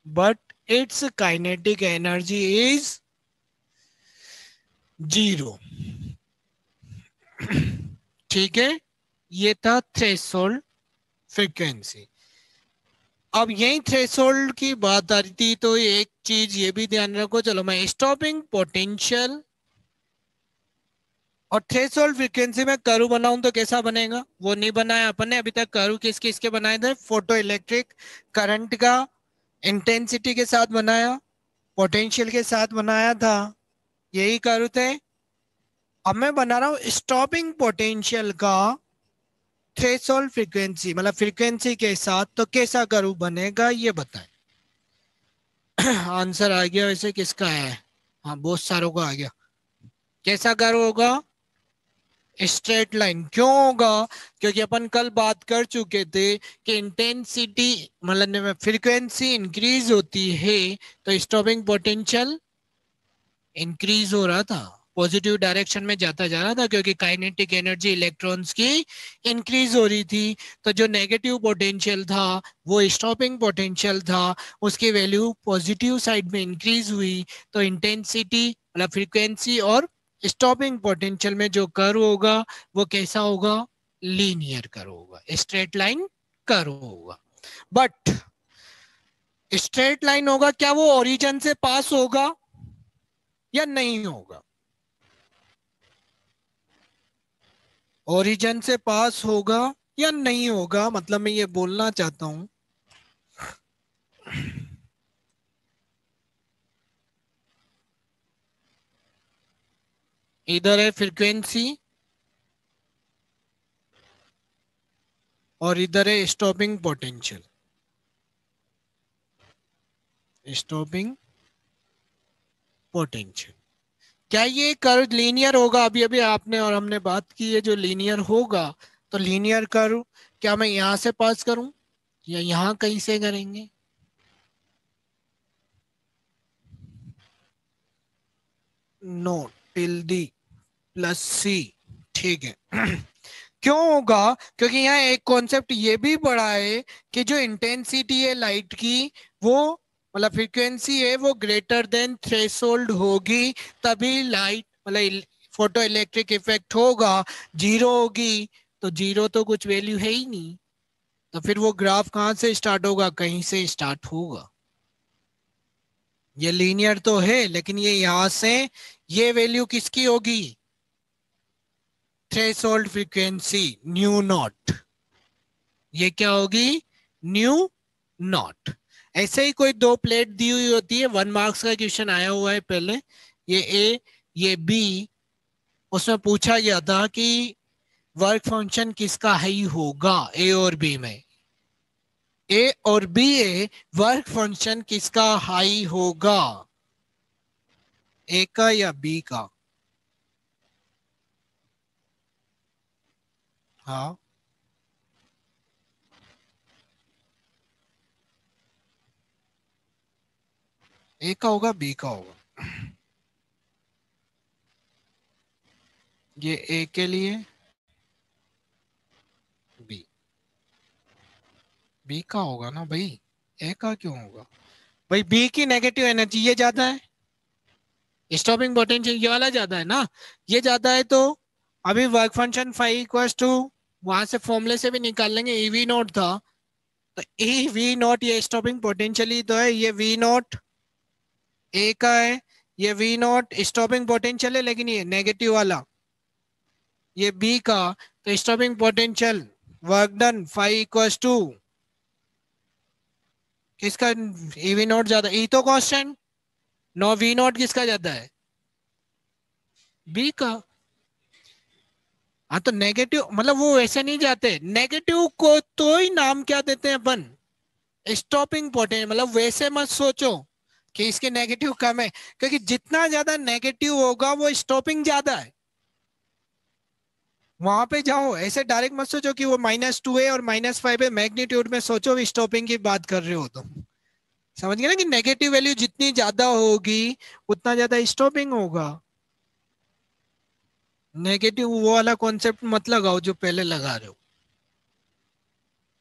But its kinetic energy is zero. ठीक है, ये था threshold frequency. अब यही threshold की बात आ रही थी, तो एक चीज ये भी ध्यान रखो. चलो, मैं स्टॉपिंग पोटेंशियल और थ्रेशोल्ड फ्रीक्वेंसी में कर्व बनाऊं तो कैसा बनेगा, वो नहीं बनाया अपन ने अभी तक. कर्व किस किसके बनाए थे? फोटो इलेक्ट्रिक करंट का इंटेंसिटी के साथ बनाया, पोटेंशियल के साथ बनाया था, यही कर्व थे. अब मैं बना रहा हूं स्टॉपिंग पोटेंशियल का थ्रेशोल्ड फ्रीक्वेंसी, मतलब फ्रीक्वेंसी के साथ, तो कैसा कर्व बनेगा ये बताएं. आंसर आ गया वैसे, किसका है? हाँ, बहुत सारों का आ गया. कैसा कर्व होगा? Straight line. क्यों होगा? क्योंकि अपन कल बात कर चुके थे कि इंटेंसिटी मतलब फ्रीक्वेंसी इंक्रीज होती है तो स्टॉपिंग पोटेंशियल इंक्रीज हो रहा था, पॉजिटिव डायरेक्शन में जाता जा रहा था, क्योंकि काइनेटिक एनर्जी इलेक्ट्रॉन्स की इंक्रीज हो रही थी. तो जो नेगेटिव पोटेंशियल था वो स्टॉपिंग पोटेंशियल था, उसकी वैल्यू पॉजिटिव साइड में इंक्रीज हुई. तो इंटेंसिटी मतलब फ्रीक्वेंसी और स्टॉपिंग पोटेंशियल में जो कर्व होगा वो कैसा होगा? लीनियर कर्व होगा, स्ट्रेट लाइन कर्व होगा. बट स्ट्रेट लाइन होगा, क्या वो ओरिजिन से पास होगा या नहीं होगा? ओरिजिन से पास होगा या नहीं होगा, मतलब मैं ये बोलना चाहता हूं, इधर है फ्रीक्वेंसी और इधर है स्टॉपिंग पोटेंशियल. स्टॉपिंग पोटेंशियल, क्या ये कर्व लीनियर होगा? अभी अभी आपने और हमने बात की है, जो लीनियर होगा. तो लीनियर कर्व क्या मैं यहां से पास करूं या यहां कहीं से करेंगे? नो, टिल दी प्लस सी. ठीक है. क्यों होगा? क्योंकि यहाँ एक कॉन्सेप्ट ये भी पढ़ा है कि जो इंटेंसिटी है लाइट की, वो मतलब फ्रीक्वेंसी है, वो ग्रेटर देन थ्रेशोल्ड होगी तभी लाइट मतलब फोटो इलेक्ट्रिक इफेक्ट होगा. जीरो होगी तो जीरो तो कुछ वैल्यू है ही नहीं, तो फिर वो ग्राफ कहाँ से स्टार्ट होगा? कहीं से स्टार्ट होगा. ये लीनियर तो है, लेकिन ये यहां से ये वैल्यू किसकी होगी? Threshold frequency nu not. ये क्या होगी? New not. ऐसे ही कोई दो प्लेट दी हुई होती है, 1 मार्क्स का क्वेश्चन आया हुआ है पहले, ये ए ये बी. उसमें पूछा गया था कि वर्क फंक्शन किसका हाई होगा ए और बी में. ए और बी ए, वर्क फंक्शन किसका हाई होगा? ए का या बी का? हाँ, ए का होगा, बी का होगा? ये ए के लिए, बी बी का होगा ना भाई. ए का क्यों होगा भाई? बी की नेगेटिव एनर्जी ये ज्यादा है, स्टॉपिंग पोटेंशियल ये वाला ज्यादा है ना, ये ज्यादा है. तो अभी work function five equals to, वहां से फॉर्मूले से भी निकाल लेंगे, ई वी नॉट था. तो ई वी नॉट ये स्टॉपिंग पोटेंशियल ही तो है, ये वी नॉट ए का है, ये वी नॉट स्टॉपिंग पोटेंशियल है, लेकिन ये नेगेटिव वाला ये बी का. तो stopping potential work done five equals to किसका? ई वी नॉट ज्यादा, ई तो कांस्टेंट. नो वी नॉट किसका ज्यादा है? बी का। हाँ तो नेगेटिव मतलब वो वैसे नहीं जाते, नेगेटिव को तो ही नाम क्या देते हैं अपन, स्टॉपिंग पोटेंशियल। मतलब वैसे मत सोचो कि इसके नेगेटिव कम है, क्योंकि जितना ज्यादा नेगेटिव होगा वो स्टॉपिंग ज्यादा है। वहां पे जाओ, ऐसे डायरेक्ट मत सोचो कि वो -2 है और -5 है, मैग्नीट्यूड में सोचो स्टॉपिंग की बात कर रहे हो तुम। समझ गए ना कि नेगेटिव वैल्यू जितनी ज्यादा होगी उतना ज्यादा स्टॉपिंग होगा। नेगेटिव वो वाला कॉन्सेप्ट मत लगाओ जो पहले लगा रहे हो।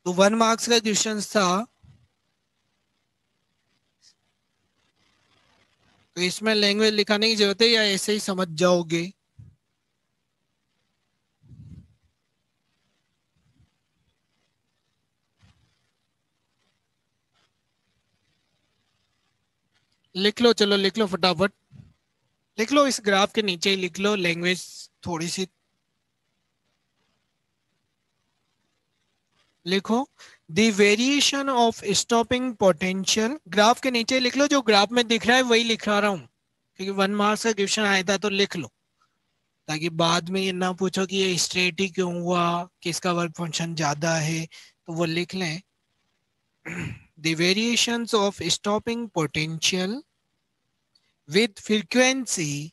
तो 1 मार्क्स का क्वेश्चन था, तो इसमें लैंग्वेज लिखाने की जरूरत है या ऐसे ही समझ जाओगे? लिख लो, चलो लिख लो फटाफट। लिख लो, इस ग्राफ के नीचे ही लिख लो लैंग्वेज थोड़ी सी। लिखो the variation of stopping potential, graph के नीचे लिख लो, जो ग्राफ में दिख रहा है वही लिखा रहा हूं, क्योंकि 1 मार्क्स का क्वेश्चन आया था तो लिख लो, ताकि बाद में ये ना पूछो कि ये स्ट्रेट ही क्यों हुआ, किसका वर्क फंक्शन ज्यादा है, तो वो लिख लें। The variations of stopping potential with frequency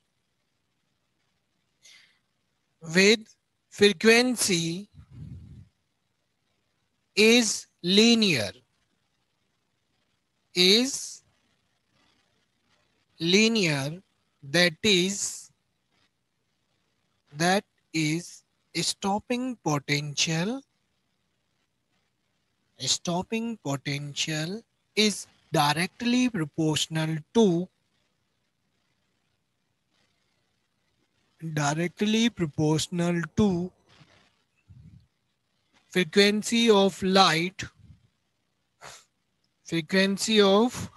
with frequency is linear, is linear, that is that is stopping potential is directly proportional to frequency of light, frequency of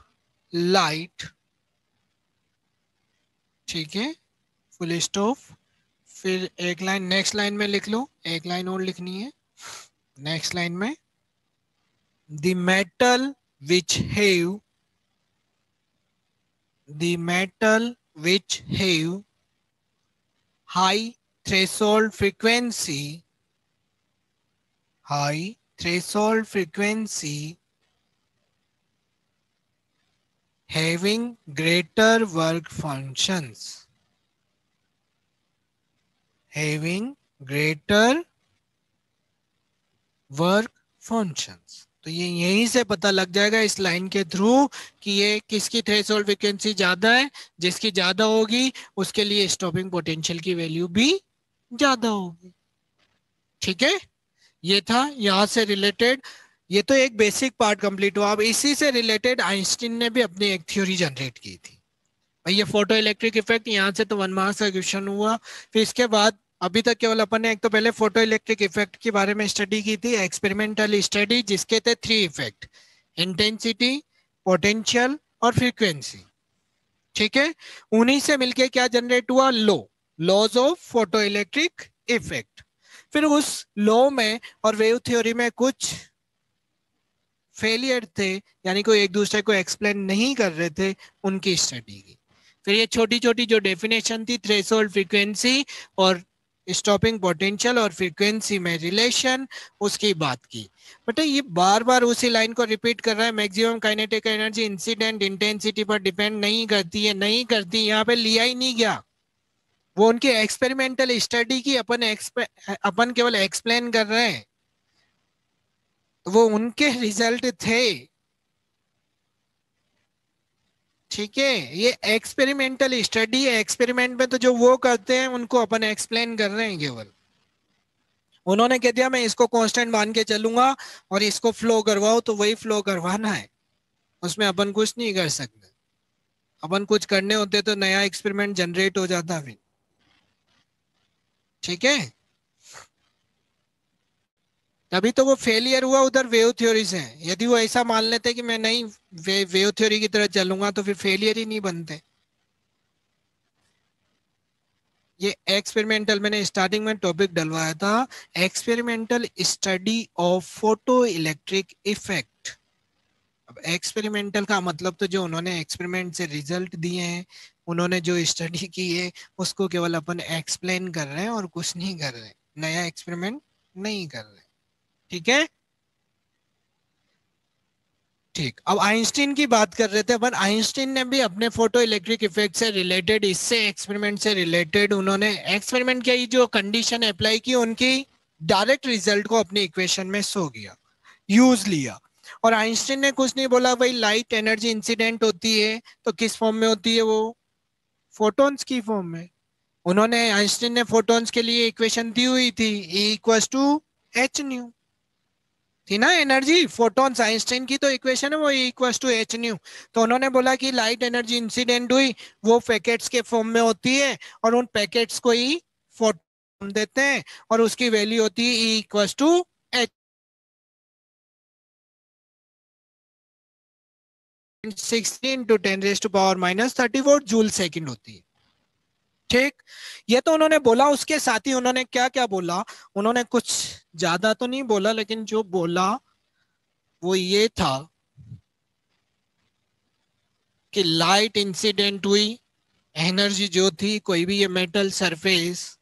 light, ठीक है, full stop. फिर एक line next line में लिख लो, एक line और लिखनी है नेक्स्ट लाइन में। the metal which have the metal which have high threshold frequency, high threshold frequency having greater work functions, having greater work functions। तो ये यहीं से पता लग जाएगा इस लाइन के थ्रू कि ये किसकी थ्रेशोल्ड फ्रीक्वेंसी ज्यादा है। जिसकी ज्यादा होगी उसके लिए स्टॉपिंग पोटेंशियल की वैल्यू भी ज्यादा होगी। ठीक है, ये था यहाँ से रिलेटेड। ये तो एक बेसिक पार्ट कंप्लीट हुआ। अब इसी से रिलेटेड आइंस्टीन ने भी अपनी एक थ्योरी जनरेट की थी भाई, ये फोटो इलेक्ट्रिक इफेक्ट। यहाँ से तो 1 मार्क्स का क्वेश्चन हुआ। फिर इसके बाद अभी तक केवल अपन ने एक तो पहले फोटो इलेक्ट्रिक इफेक्ट के बारे में स्टडी की थी, एक्सपेरिमेंटल स्टडी, जिसके थे 3 इफेक्ट, इंटेंसिटी, पोटेंशियल और फ्रीक्वेंसी। ठीक है, उन्हीं से मिलके क्या जनरेट हुआ, laws of photo electric effect. फिर उस लॉ में और वेव थ्योरी में कुछ फेलियर थे, यानी कोई एक दूसरे को एक्सप्लेन नहीं कर रहे थे, उनकी स्टडी की। फिर ये छोटी छोटी जो डेफिनेशन थी, थ्रेशोल्ड फ्रीक्वेंसी और स्टॉपिंग पोटेंशियल और फ्रीक्वेंसी में रिलेशन, उसकी बात की। बट ये बार बार उसी लाइन को रिपीट कर रहा है, maximum kinetic energy incident intensity पर डिपेंड नहीं करती है, नहीं करती, यहाँ पे लिया ही नहीं गया। वो उनकी एक्सपेरिमेंटल स्टडी की, अपन केवल एक्सप्लेन कर रहे हैं, तो वो उनके रिजल्ट थे। ठीक है, ये एक्सपेरिमेंटल स्टडी है, एक्सपेरिमेंट में तो जो वो करते हैं उनको अपन एक्सप्लेन कर रहे हैं केवल। उन्होंने कह दिया मैं इसको कांस्टेंट मान के चलूंगा और इसको फ्लो करवाओ, तो वही फ्लो करवाना है, उसमें अपन कुछ नहीं कर सकते। अपन कुछ करने होते तो नया एक्सपेरिमेंट जनरेट हो जाता फिर। ठीक है, तभी तो वो फेलियर हुआ उधर वेव थ्योरी से। यदि वो ऐसा मान लेते कि मैं नहीं वेव थ्योरी की तरह चलूंगा, तो फिर फेलियर ही नहीं बनते। ये एक्सपेरिमेंटल, मैंने स्टार्टिंग में टॉपिक डलवाया था, experimental study of photo electric effect. अब एक्सपेरिमेंटल का मतलब तो जो उन्होंने एक्सपेरिमेंट से रिजल्ट दिए हैं, उन्होंने जो स्टडी की है उसको केवल अपन एक्सप्लेन कर रहे हैं और कुछ नहीं कर रहे, नया एक्सपेरिमेंट नहीं कर रहे। ठीक है, ठीक। अब आइंस्टीन की बात कर रहे थे अपन। आइंस्टीन ने भी अपने फोटो इलेक्ट्रिक इफेक्ट से रिलेटेड, इससे एक्सपेरिमेंट से रिलेटेड उन्होंने एक्सपेरिमेंट की जो कंडीशन अप्लाई की, उनकी डायरेक्ट रिजल्ट को अपनी इक्वेशन में शो किया, यूज लिया। और आइंस्टीन ने कुछ नहीं बोला, भाई लाइट एनर्जी इंसिडेंट होती है तो किस फॉर्म में होती है, वो फोटॉन्स की फॉर्म में। उन्होंने, आइंस्टीन ने फोटॉन्स के लिए इक्वेशन दी हुई थी, E equals to h nu, थी ना एनर्जी फोटॉन्स। आइंस्टाइन की तो इक्वेशन है वो E equals to h nu. तो उन्होंने बोला कि लाइट एनर्जी इंसिडेंट हुई, वो पैकेट्स के फॉर्म में होती है और उन पैकेट्स को ही फोटॉन देते हैं और उसकी वैल्यू होती है E equals to h 16 to 10⁻⁻³ joule second होती है। ठीक, ये तो उन्होंने बोला। उसके साथ ही उन्होंने क्या क्या बोला, उन्होंने कुछ ज्यादा तो नहीं बोला, लेकिन जो बोला वो ये था कि लाइट इंसिडेंट हुई, एनर्जी जो थी, कोई भी ये मेटल सरफेस,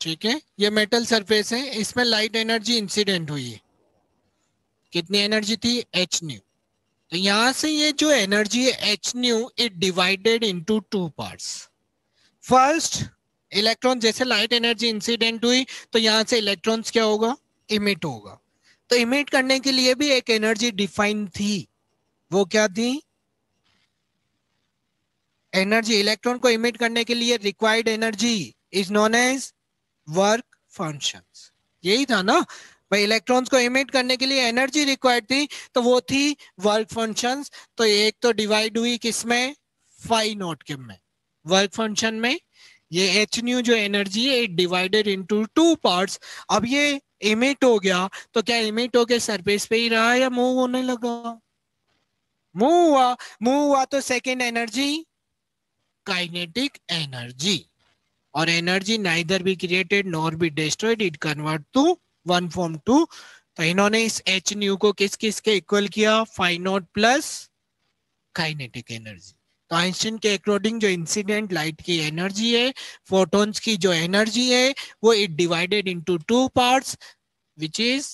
ठीक है, ये मेटल सरफेस है, इसमें लाइट एनर्जी इंसिडेंट हुई है। कितनी एनर्जी थी, एच न्यू। तो यहां से ये जो एनर्जी है H new, it divided into two parts. First, electron, जैसे लाइट एनर्जी इंसिडेंट हुई तो यहां से इलेक्ट्रॉन्स क्या होगा, इमिट होगा। तो इमिट करने के लिए भी एक एनर्जी डिफाइन थी, वो क्या थी, एनर्जी। इलेक्ट्रॉन को इमिट करने के लिए required energy is known as work functions. यही था ना भाई, इलेक्ट्रॉन्स को इमिट करने के लिए एनर्जी रिक्वायर्ड थी, तो वो थी वर्क फंक्शंस। तो एक तो डिवाइड हुई किसमें, फाई नॉट के में, वर्क फंक्शन में। ये एच न्यू जो एनर्जी है, it divided into two parts. अब ये इमिट हो गया, तो क्या इमिट होके सरफेस पे ही रहा या मूव होने लगा, मूव हुआ। मूव हुआ तो सेकेंड एनर्जी काइनेटिक एनर्जी, और energy neither be created nor be destroyed, it convert to one form to. तो इन्होंने इस एच न्यू को किस किस के इक्वल किया, phi not plus kinetic energy. तो आइंस्टीन के अकॉर्डिंग जो इंसिडेंट लाइट की एनर्जी है, फोटॉन्स की जो एनर्जी है, वो it divided into two parts, which is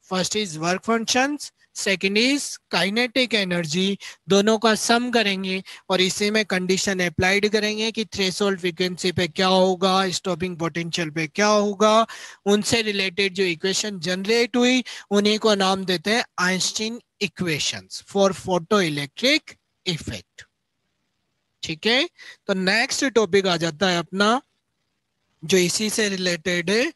first is work functions, second is kinetic energy। दोनों का सम करेंगे और इसी में कंडीशन अप्लाइड करेंगे कि थ्रेशोल्ड फ्रीक्वेंसी पे क्या होगा, स्टॉपिंग पोटेंशियल पे क्या होगा। उनसे रिलेटेड जो इक्वेशन जनरेट हुई, उन्हीं को नाम देते हैं Einstein equations for photo electric effect. ठीक है, तो नेक्स्ट टॉपिक आ जाता है अपना, जो इसी से रिलेटेड है,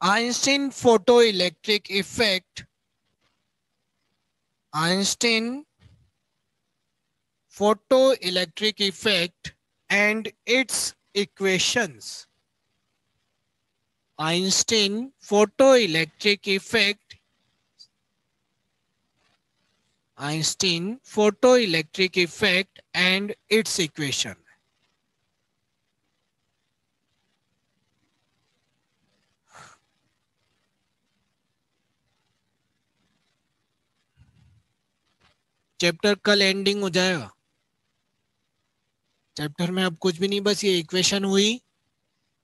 Einstein photoelectric effect, Einstein photoelectric effect and its equations. Einstein photoelectric effect, Einstein photoelectric effect and its equation. Chapter कल एंडिंग हो जाएगा, चैप्टर में अब कुछ भी नहीं, बस ये इक्वेशन हुई।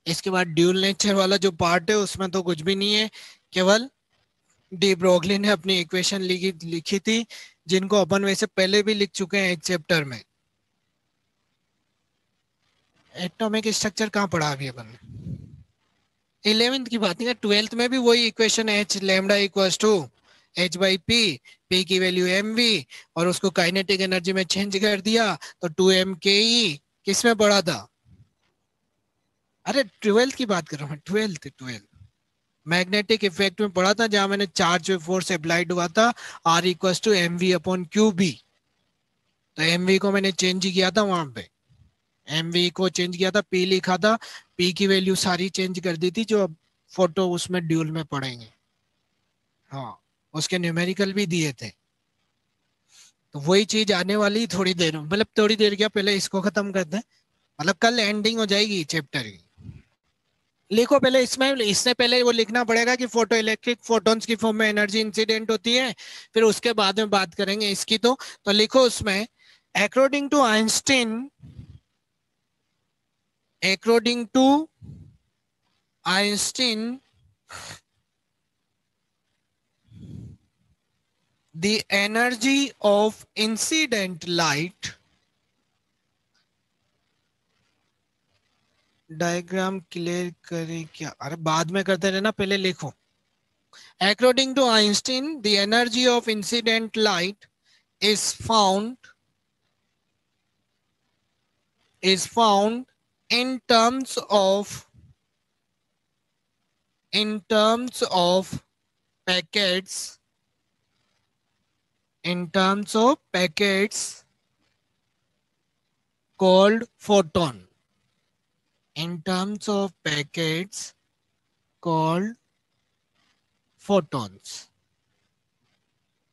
इसके बाद ड्यूल नेचर वाला जो पार्ट है उसमें तो कुछ भी नहीं है, केवल डी ब्रोगली ने अपनी इक्वेशन लिखी थी, जिनको अपन वैसे पहले भी लिख चुके हैं एक चैप्टर में। एटॉमिक स्ट्रक्चर कहाँ पढ़ा अभी अपन ने, 11th की बात नहीं है, 12th में भी वही इक्वेशन है, h lambda equals to h by p, p की वैल्यू एम वी, और उसको काइनेटिक एनर्जी में चेंज कर दिया तो 2m ke। किस में पढ़ा था, अरे 12th की बात कर रहा हूँ, 12th मैग्नेटिक इफेक्ट में पढ़ा था, जहां मैंने चार्ज फोर्स अप्लाइड हुआ था, r equals to m v upon q B. तो एम वी को मैंने चेंज किया था वहां पे, एम वी को चेंज किया था, पी लिखा था, पी की वैल्यू सारी चेंज कर दी थी, जो अब फोटो उसमें ड्यूल में पढ़ेंगे। हाँ, उसके न्यूमेरिकल भी दिए थे। तो वही चीज आने वाली थोड़ी देर में, मतलब थोड़ी देर क्या, पहले इसको खत्म कर दें, मतलब कल एंडिंग हो जाएगी चैप्टर की। लिखो पहले इसमें, इससे पहले वो लिखना पड़ेगा कि फोटो इलेक्ट्रिक फोटॉन्स की फॉर्म में एनर्जी इंसिडेंट होती है, फिर उसके बाद में बात करेंगे इसकी। तो लिखो उसमें, according to Einstein, according to Einstein the energy of incident light, diagram clear करें क्या? अरे बाद में करते रहना, पहले लिखो। According to Einstein, the energy of incident light is found in terms of packets, in terms of packets called photon, in terms of packets called photons.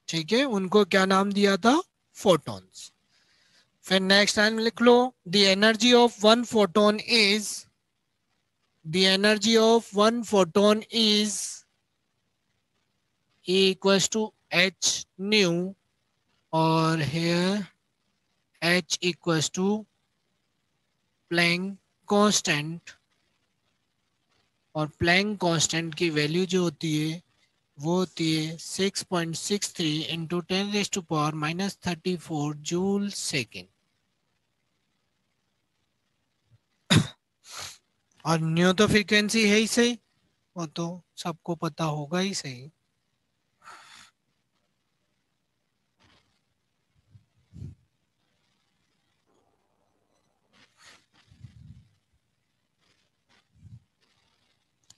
ठीक है, उनको क्या नाम दिया था? फोटॉन्स। फिर नेक्स्ट लाइन में लिख लो, the energy of one photon is, the energy of one photon is E equals to h nu, और here h equals to Planck constant, और प्लैंक कांस्टेंट की वैल्यू जो होती है वो होती है 6.63 इंटू 10⁻⁻34 जूल सेकेंड। और न्यू तो फ्रीक्वेंसी है ही सही, वो तो सबको पता होगा ही सही।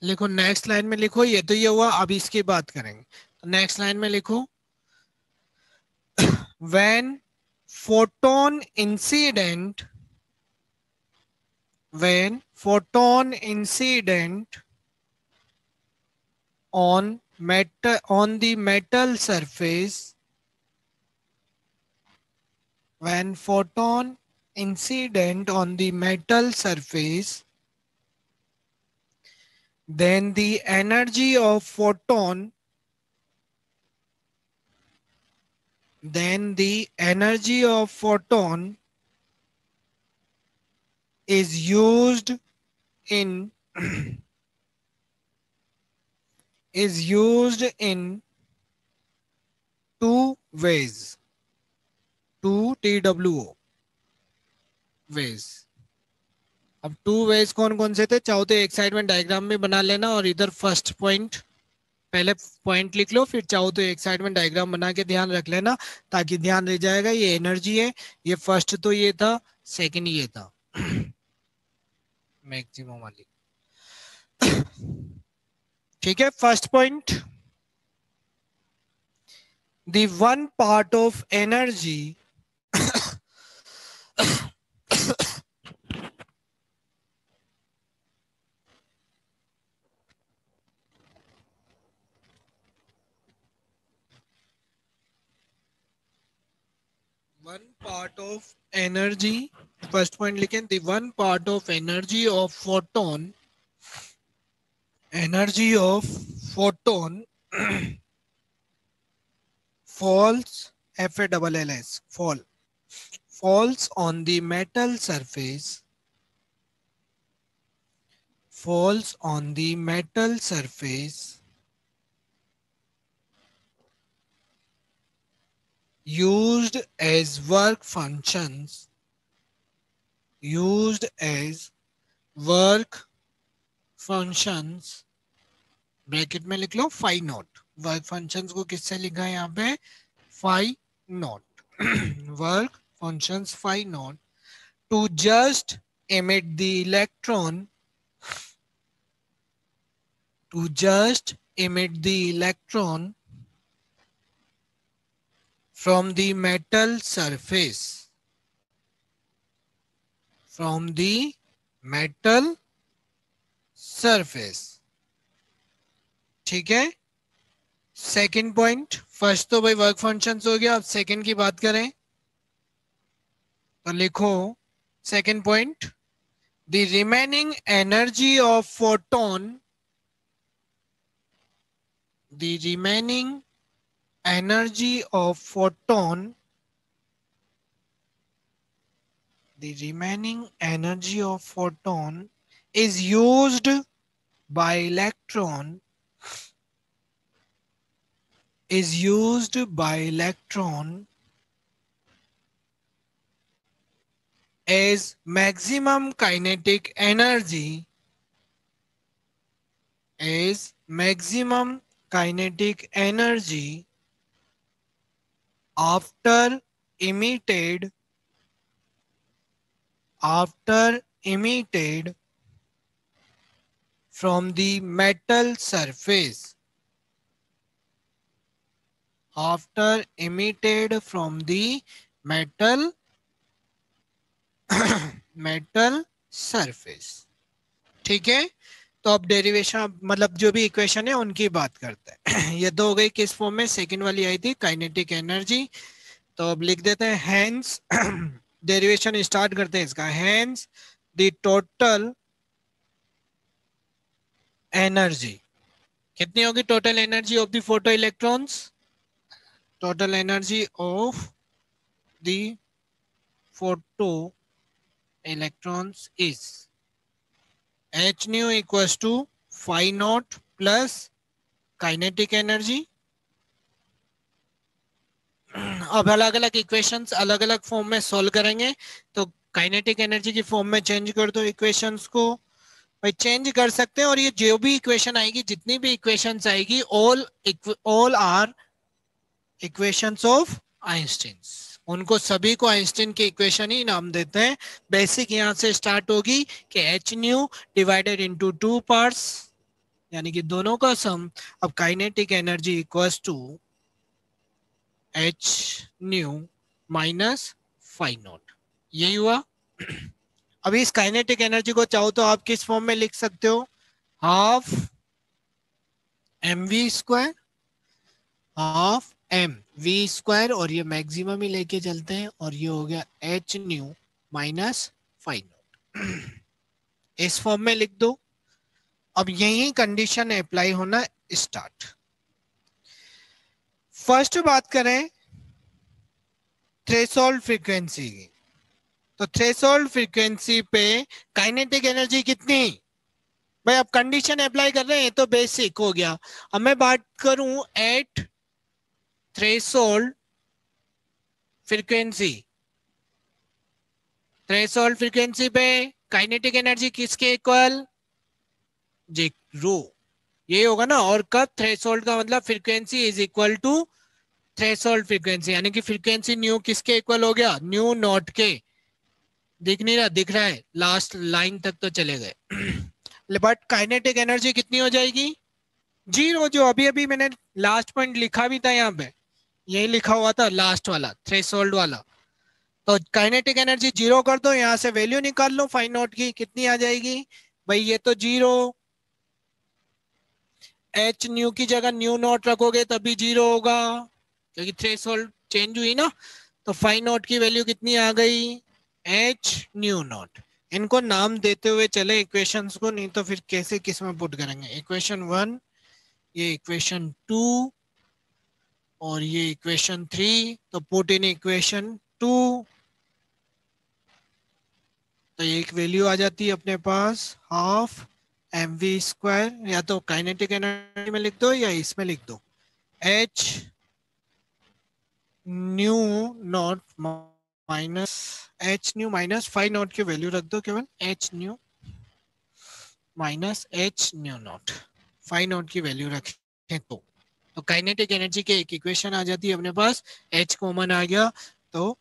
लिखो नेक्स्ट लाइन में, लिखो ये तो ये हुआ, अब इसकी बात करेंगे। तो नेक्स्ट लाइन में लिखो, when photon incident, when photon incident on metal, on the metal surface, when photon incident on the metal surface, then the energy of photon, then the energy of photon is used in is used in two ways, two TWO ways। अब two ways कौन कौन से थे? चाहो तो एक side में diagram भी बना लेना, और इधर फर्स्ट पॉइंट, पहले पॉइंट लिख लो, फिर चाहो तो एक साइड में डायग्राम बना के ध्यान रख लेना, ताकि ध्यान रह जाएगा ये एनर्जी है। ये फर्स्ट तो ये था, सेकंड ये था मैक्सिमम वाली। ठीक है, first point, the one part of energy, one part of energy, first point लिखें, the one part of energy of photon, energy of photon falls, FALLS, falls on the metal surface, falls on the metal surface used as work functions, used as work functions, bracket में लिख लो phi not. Work functions को किससे लिखा है यहाँ पे? Phi not. Work functions phi not to just emit the electron, to just emit the electron from the metal surface, from the metal surface। ठीक है, सेकंड पॉइंट, फर्स्ट तो भाई वर्क फंक्शंस हो गया, अब सेकंड की बात करें तो लिखो second point, the remaining energy of photon, the remaining energy of photon, the remaining energy of photon is used by electron, is used by electron as maximum kinetic energy, as maximum kinetic energy after emitted, after emitted from the metal surface, after emitted from the metal metal surface. ठीक है, तो अब derivation मतलब जो भी equation है उनकी बात करते हैं। ये दो हो गई, किस फॉर्म में, सेकंड वाली आई थी काइनेटिक एनर्जी। तो अब लिख देते हैं हेंस, डेरिवेशन स्टार्ट करते हैं इसका। हेंस द टोटल एनर्जी, कितनी होगी total energy of the photo electrons, total energy of the photo electrons is h nu equals to phi naught plus kinetic energy. अब अलग अलग इक्वेशंस अलग अलग फॉर्म में सॉल्व करेंगे, तो काइनेटिक एनर्जी की फॉर्म में चेंज कर दो इक्वेशंस को, भाई चेंज कर सकते हैं। और ये जो भी इक्वेशन आएगी, जितनी भी इक्वेशंस आएगी, all are equations of Einstein, उनको सभी को आइंस्टीन की इक्वेशन ही नाम देते हैं। बेसिक यहां से स्टार्ट होगी कि h nu divided into two parts, यानी कि दोनों का सम। अब kinetic energy equals to h nu minus phi not, यही हुआ। अभी इस काइनेटिक एनर्जी को चाहो तो आप किस फॉर्म में लिख सकते हो, half m v square, half m v square, और ये मैक्सिमम ही लेके चलते हैं, और ये हो गया h nu minus phi not, इस फॉर्म में लिख दो। अब यही कंडीशन अप्लाई होना स्टार्ट। फर्स्ट बात करें थ्रेशोल्ड फ्रीक्वेंसी की, तो थ्रेशोल्ड फ्रीक्वेंसी पे काइनेटिक एनर्जी कितनी, भाई अब कंडीशन अप्लाई कर रहे हैं तो बेसिक हो गया। अब मैं बात करूं at threshold frequency, threshold frequency पे काइनेटिक एनर्जी किसके इक्वल, रो, ये होगा ना। और कब थ्रेशोल्ड का मतलब frequency is equal to threshold frequency, यानी कि फ्रीक्वेंसी न्यू किसके इक्वल हो गया, न्यू नॉट के। दिख नहीं रहा, दिख रहा है, लास्ट लाइन तक तो चले गए। बट काइनेटिक एनर्जी कितनी हो जाएगी, जीरो, जो अभी अभी मैंने लास्ट पॉइंट लिखा भी था यहाँ पे, यही लिखा हुआ था लास्ट वाला थ्रेशोल्ड वाला। तो काइनेटिक एनर्जी जीरो कर दो, यहां से वैल्यू निकाल लो फाई नॉट की, कितनी आ जाएगी भाई, ये तो जीरो, एच न्यू की जगह न्यू नॉट रखोगे तभी जीरो होगा, क्योंकि थ्रेशोल्ड चेंज हुई ना। तो फाई नॉट की वैल्यू कितनी आ गई, एच न्यू नॉट। इनको नाम देते हुए चले इक्वेशंस को, नहीं तो फिर कैसे किस में पुट करेंगे। इक्वेशन 1, ये इक्वेशन 2, और ये इक्वेशन 3, तो पुट इन इक्वेशन 2, तो एक वैल्यू आ जाती है अपने पास हाफ एम वी स्क्वायर, या तो काइनेटिक एनर्जी में लिख दो या इसमें लिख दो, H nu not minus, h nu minus phi not की वैल्यू रख दो केवल, H nu minus h nu not, five not की वैल्यू रखें तो काइनेटिक एनर्जी के एक इक्वेशन आ जाती है अपने पास, एच कॉमन आ गया। तो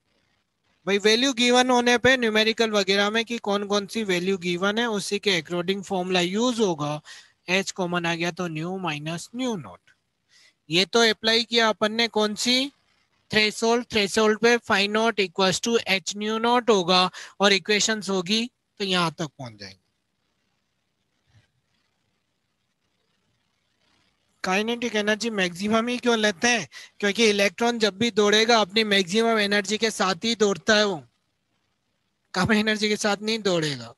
भाई वैल्यू गिवन होने पे न्यूमेरिकल वगैरह में कि कौन कौन सी वैल्यू गिवन है उसी के अकॉर्डिंग फॉर्मूला यूज होगा। एच कॉमन आ गया तो न्यू माइनस न्यू नॉट। ये तो अप्लाई किया अपन ने कौन सी, थ्रेशोल्ड, थ्रेशोल्ड पे five not equals to h nu not होगा, और इक्वेशंस होगी तो यहां तक पहुंच जाएंगे। काइनेटिक एनर्जी मैक्सिमम ही क्यों लेते हैं, क्योंकि इलेक्ट्रॉन जब भी दौड़ेगा अपनी मैक्सिमम एनर्जी के साथ ही दौड़ता है, वो कम एनर्जी के साथ नहीं दौड़ेगा।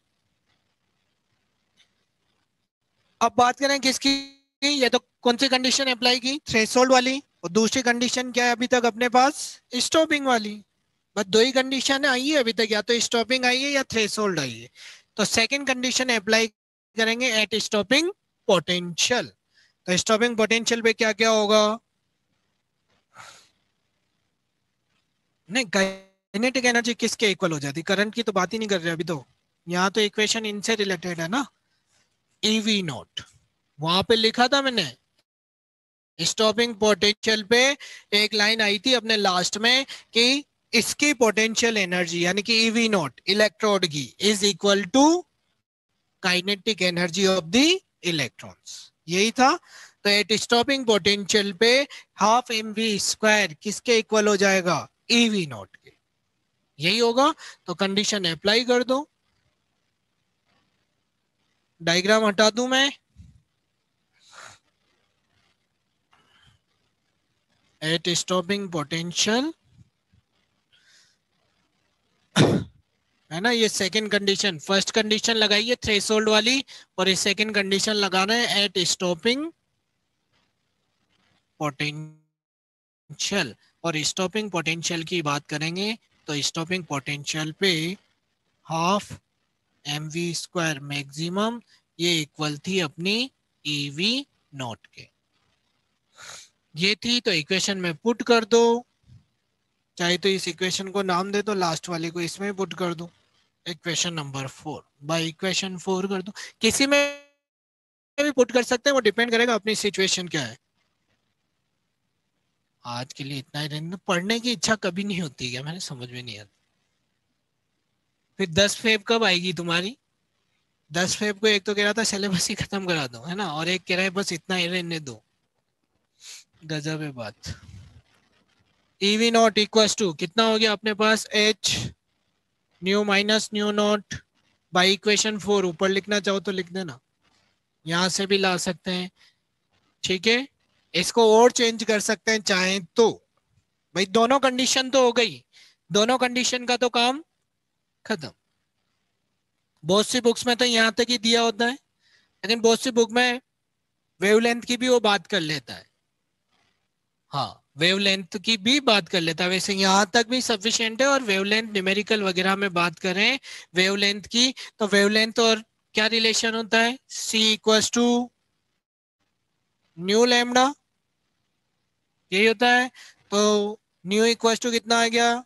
अब बात करें किसकी, ये तो कौन सी कंडीशन अप्लाई की, थ्रेशोल्ड वाली, और दूसरी कंडीशन क्या है अभी तक अपने पास, स्टॉपिंग वाली। बस दो ही कंडीशन आई है अभी तक, या तो स्टॉपिंग आई है या थ्रेशोल्ड आई है। तो सेकंड कंडीशन अप्लाई करेंगे एट स्टॉपिंग पोटेंशियल। तो स्टॉपिंग पोटेंशियल पे क्या क्या होगा, नहीं काइनेटिक एनर्जी किसके इक्वल हो जाती, करंट की तो बात ही नहीं कर रहे अभी तो, यहाँ तो इक्वेशन इनसे रिलेटेड है ना, ईवी नॉट। वहां पे लिखा था मैंने स्टॉपिंग पोटेंशियल पे, एक लाइन आई थी अपने लास्ट में कि इसकी पोटेंशियल एनर्जी यानी कि ईवी नॉट इलेक्ट्रोड की is equal to kinetic energy of the electrons, यही था। तो एट स्टॉपिंग पोटेंशियल पे हाफ एम वी स्क्वायर किसके इक्वल हो जाएगा, ईवी नॉट के, यही होगा। तो कंडीशन अप्लाई कर दो, डायग्राम हटा दूं मैं, एट स्टॉपिंग पोटेंशियल है ना, ये सेकंड कंडीशन, फर्स्ट कंडीशन लगाइए थ्रेशोल्ड वाली, और ये सेकंड कंडीशन लगाना है एट स्टॉपिंग पोटेंशियल। और स्टॉपिंग पोटेंशियल की बात करेंगे तो स्टॉपिंग पोटेंशियल पे half m v square maximum, ये इक्वल थी अपनी ईवी नॉट के, ये थी। तो इक्वेशन में पुट कर दो, चाहे तो इस इक्वेशन को नाम दे दो, लास्ट वाले को इसमें पुट कर दो, इक्वेशन नंबर 4 बाय इक्वेशन 4 कर दो, किसी में भी पुट कर सकते हैं, वो डिपेंड करेगा अपनी सिचुएशन क्या है। आज के लिए इतना ही रहने दो, पढ़ने की इच्छा कभी नहीं होती है, मैंने समझ में नहीं आता। फिर 10 फेब कब आएगी तुम्हारी, 10 फेब को एक तो कह रहा था सिलेबस ही खत्म करा दो है ना, और एक कह रहा है बस इतना ही रहने दो, गजब है बात। ईवी नॉट इक्वल टू कितना हो गया अपने पास, h nu minus nu naught by equation 4, ऊपर लिखना चाहो तो लिख देना, यहां से भी ला सकते हैं, ठीक है। इसको और चेंज कर सकते हैं चाहे तो, भाई दोनों कंडीशन तो हो गई, दोनों कंडीशन का तो काम खत्म। बहुत सी बुक्स में तो यहां तक ही दिया होता है, लेकिन बहुत सी बुक में वेवलेंथ की भी वो बात कर लेता है, हाँ वेवलेंथ की भी बात कर लेता है, वैसे यहाँ तक भी सफिशिएंट है। और वेवलेंथ न्यूमेरिकल वगैरह में बात करें वेवलेंथ की, तो वेवलेंथ और क्या रिलेशन होता है, सी इक्वल्स टू न्यू लैम्डा, यही होता है। तो न्यू इक्वल्स टू कितना आ गया,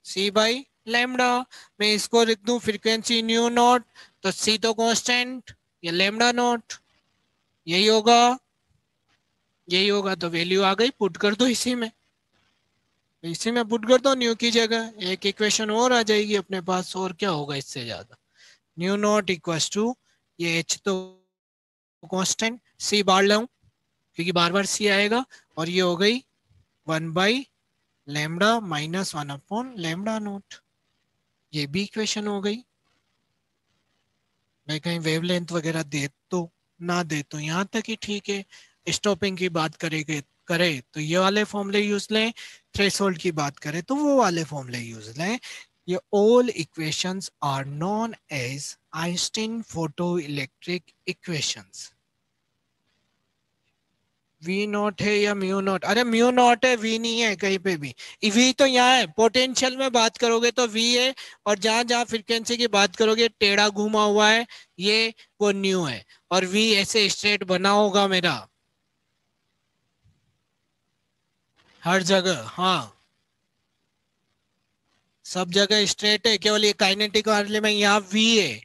सी बाई लैम्डा। मैं इसको लिख दूं फ्रीक्वेंसी न्यू नॉट, तो सी तो कांस्टेंट, या लैम्डा नॉट, यही होगा, यही होगा। तो वैल्यू आ गई, पुट कर दो इसी में, इसी में पुट कर दो न्यू की जगह, एक इक्वेशन और आ जाएगी अपने पास, और क्या होगा इससे ज्यादा। न्यू नॉट इक्वल्स टू, ये एच तो कांस्टेंट, सी बार लाऊं क्योंकि बार बार सी आएगा, और ये हो गई 1 बाई लैम्डा माइनस 1/लैम्डा नॉट, ये भी इक्वेशन हो गई। मैं कहीं वेवलेंथ वगैरह दे तो ना दे तो यहाँ तक ही ठीक है। स्टॉपिंग की बात करेंगे करे तो ये वाले फॉर्मूले यूज लें, थ्रेशोल्ड की बात करें तो वो वाले फॉर्मूले यूज लें। ये all equations are known as Einstein photo electric equations. V not है या म्यू नॉट, अरे म्यू नॉट है, वी नहीं है कहीं पे भी, वी तो यहाँ है। पोटेंशियल में बात करोगे तो वी है, और जहां जहां फ्रीक्वेंसी की बात करोगे टेढ़ा घूमा हुआ है, ये वो न्यू है, और वी ऐसे स्ट्रेट बना होगा मेरा हर जगह, हाँ सब जगह स्ट्रेट है, केवल ये काइनेटिक वाले में यहाँ वी है,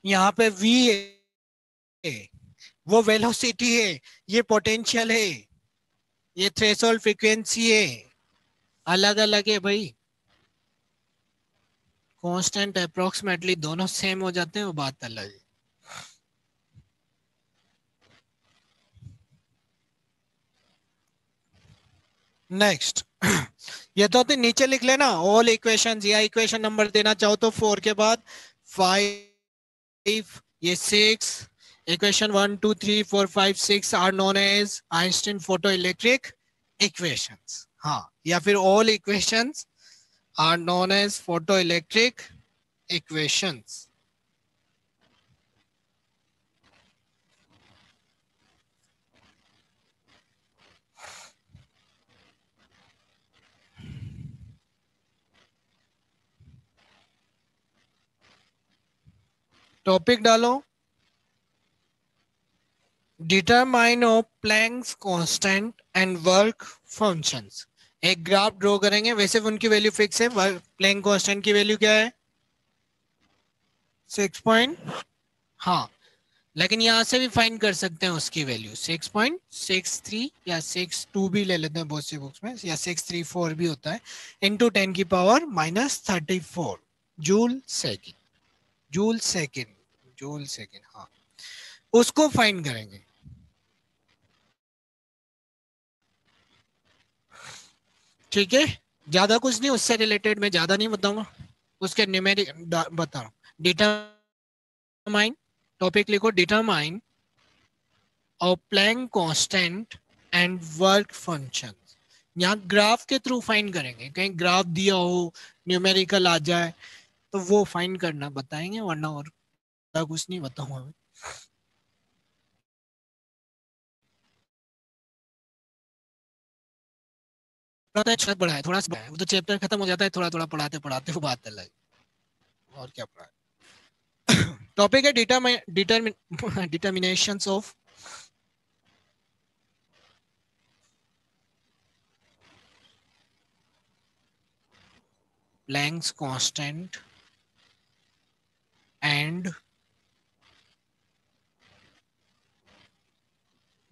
यहाँ पे वी है, वो वेलोसिटी है, ये पोटेंशियल है, ये थ्रेशोल्ड फ्रीक्वेंसी है, अलग अलग है भाई। कांस्टेंट अप्रोक्सीमेटली दोनों सेम हो जाते हैं, वो बात अलग है। नेक्स्ट ये तो नीचे लिख लेना ऑल इक्वेशंस, या इक्वेशन नंबर देना चाहो तो 4 के बाद 5, ये 6, equation 1 2 3 4 5 6 are known as Einstein photo electric equations, हाँ, या फिर all equations are known as photo electric equations. Topic डालो, determine of Planck's constant and work functions. एक ग्राफ ड्रॉ करेंगे, वैसे उनकी वैल्यू फिक्स है, प्लैंक कांस्टेंट की वैल्यू क्या है 6 पॉइंट, हाँ, लेकिन यहां से भी फाइंड कर सकते हैं उसकी वैल्यू 6.63 या 6.2 भी ले लेते हैं बहुत सी बुक्स में, या 6.34 भी होता है, into 10⁻⁻34 joule second, joule second, joule second, हाँ, उसको फाइंड करेंगे। ठीक है, ज्यादा कुछ नहीं उससे रिलेटेड, मैं ज्यादा नहीं बताऊंगा, उसके न्यूमेरिक बता रहा हूँ। डिटरमाइन, टॉपिक लिखो, डिटरमाइन और Planck constant and work function. यहाँ ग्राफ के थ्रू फाइंड करेंगे, कहीं ग्राफ दिया हो न्यूमेरिकल आ जाए तो वो फाइंड करना बताएंगे, वरना और कुछ नहीं बताऊंगा मैं। पढ़ा है थोड़ा सा, वो तो चैप्टर खत्म हो जाता है, थोड़ा थोड़ा पढ़ाते पढ़ाते वो बात अलग, और क्या पढ़ा है। टॉपिक है डिटर्मिनेशंस of Planck's constant and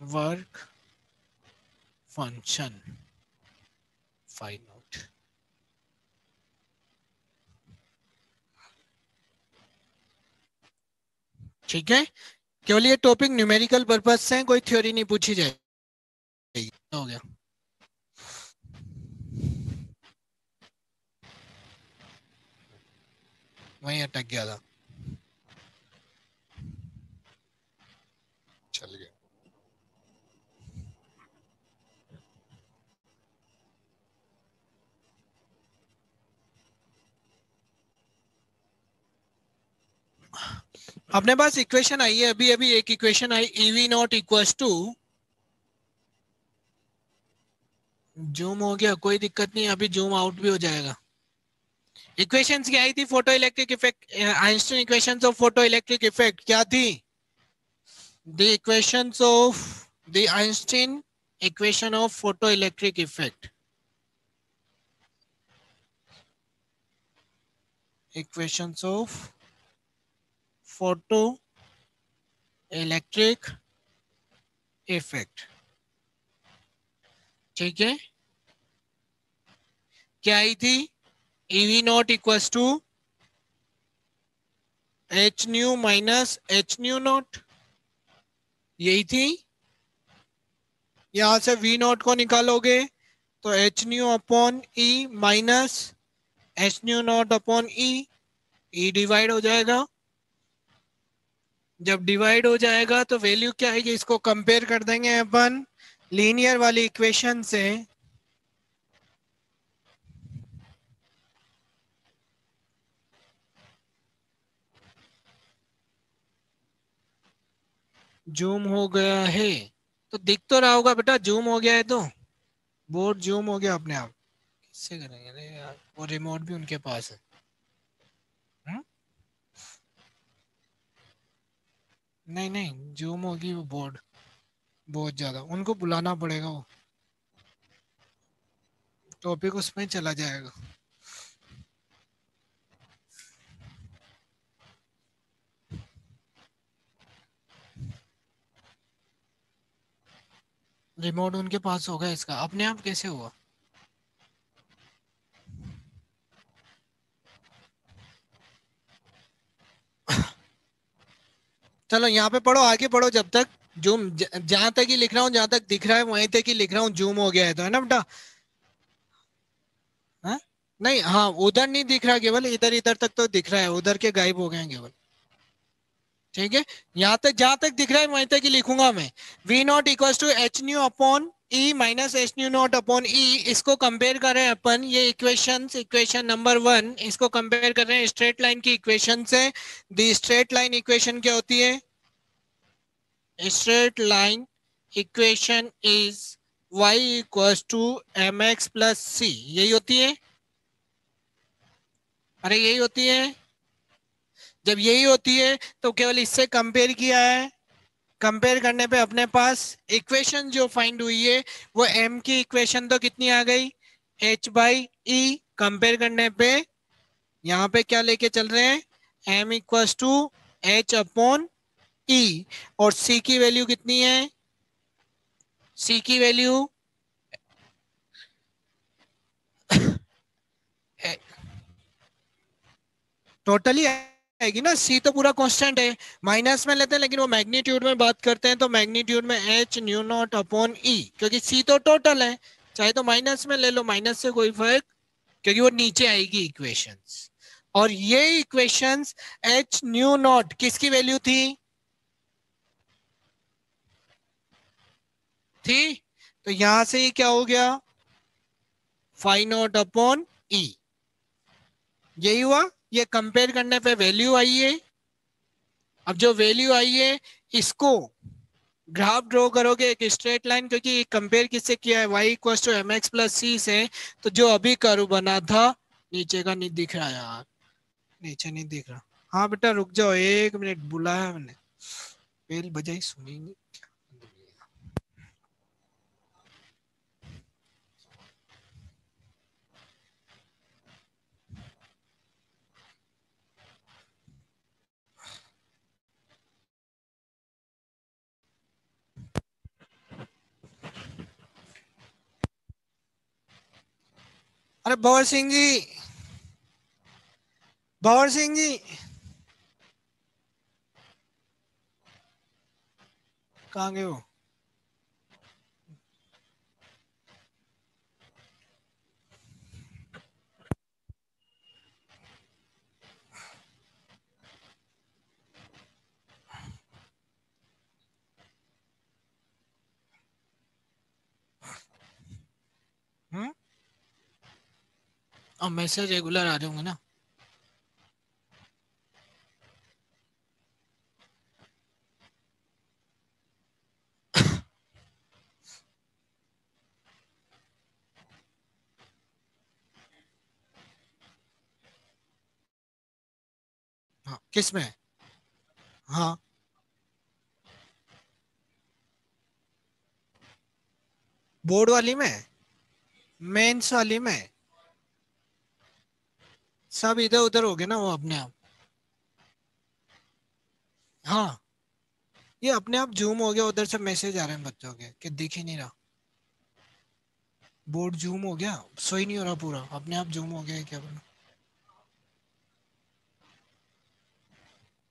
work function, find out। ठीक है, केवल ये टॉपिक न्यूमेरिकल पर्पज से, कोई थ्योरी नहीं पूछी जाएगी। हो गया, वहीं अटक गया था, चल गया। अपने पास इक्वेशन आई है, अभी अभी एक इक्वेशन आई, EV naught equals to, zoom हो गया कोई दिक्कत नहीं, अभी जूम आउट भी हो जाएगा। इक्वेशंस क्या आई थी, photo electric effect, Einstein equations of photo electric effect क्या थी, the equations of the Einstein equation of photo electric effect, equations of photo electric effect. ठीक है, क्या आई थी, EV naught equals to h nu minus h nu naught, यही थी। यहां से V नॉट को निकालोगे तो h nu upon e minus h nu naught upon e, e divide हो जाएगा। जब डिवाइड हो जाएगा तो वैल्यू क्या आएगी, इसको कंपेयर कर देंगे अपन लीनियर वाली इक्वेशन से, जूम हो गया है तो दिख तो रहा होगा बेटा, जूम हो गया है तो, बोर्ड जूम हो गया अपने आप, किससे करेंगे, अरे यार वो रिमोट भी उनके पास है। हुँ? नहीं नहीं, जूम होगी वो बोर्ड, बहुत ज्यादा, उनको बुलाना पड़ेगा, वो टॉपिक उसमें चला जाएगा। रिमोट उनके पास होगा, इसका अपने आप कैसे हुआ। चलो यहाँ पे पढ़ो, आगे पढ़ो जब तक, जूम जहां तक ही लिख रहा हूँ, जहां तक दिख रहा है वहीं तक ही लिख रहा हूँ, जूम हो गया है तो, है ना बेटा। हाँ? नहीं, हाँ उधर नहीं दिख रहा, केवल इधर इधर तक तो दिख रहा है, उधर के गायब हो गए हैं केवल। ठीक है, यहाँ तक जहां तक दिख रहा है वहीं तक ही लिखूंगा मैं। V naught equal to h nu upon e minus h nu naught upon e, इसको कंपेयर कर रहे हैं अपन, ये इक्वेशन, इक्वेशन नंबर 1, इसको कंपेयर कर रहे हैं स्ट्रेट लाइन की इक्वेशन से। दी स्ट्रेट लाइन इक्वेशन क्या होती है, straight line equation is y equals to mx plus c, यही होती है, अरे यही होती है। जब यही होती है तो केवल इससे कंपेयर किया है, कंपेयर करने पे अपने पास इक्वेशन जो फाइंड हुई है वो m की इक्वेशन तो कितनी आ गई, h/e। कंपेयर करने पे यहाँ पे क्या लेके चल रहे हैं, m इक्वल्स टू h/e। और c की वैल्यू कितनी है, c की वैल्यू टोटली आएगी ना, सी तो पूरा कांस्टेंट है। माइनस में लेते हैं लेकिन वो मैग्नीट्यूड में बात करते हैं तो मैग्नीट्यूड में एच न्यू नॉट अपॉन ई, क्योंकि सी तो टोटल है, चाहे तो माइनस में ले लो, माइनस से कोई फर्क, क्योंकि वो नीचे आएगी इक्वेशंस। और ये इक्वेशंस एच न्यू नॉट किसकी वैल्यू थी तो यहां से ही क्या हो गया, फाइ नॉट अपॉन ई। यही हुआ, ये कंपेयर करने पे वैल्यू आई है। अब जो वैल्यू आई है इसको ग्राफ ड्रॉ करोगे एक स्ट्रेट लाइन, क्योंकि कंपेयर किससे किया है, y equal to m x plus c से। तो जो अभी कर्व बना था, नीचे का नहीं दिख रहा यार, नीचे नहीं दिख रहा। हाँ बेटा रुक जाओ, 1 मिनट बुलाया मैंने, बेल बजाई सुनी नहीं। अरे भंवर सिंह जी, भंवर सिंह जी कहाँ गए हो। हम्म, अब मैसेज रेगुलर आ रहे होंगे ना। हाँ किस में, हाँ बोर्ड वाली में, मेंस वाली में, सब इधर उधर हो गए ना वो अपने आप। हाँ ये अपने आप जूम हो गया, उधर से मैसेज आ रहे हैं बच्चों के कि दिख ही नहीं रहा। बोर्ड जूम हो गया, सो ही नहीं हो रहा पूरा, अपने आप जूम हो गया है, क्या बोला।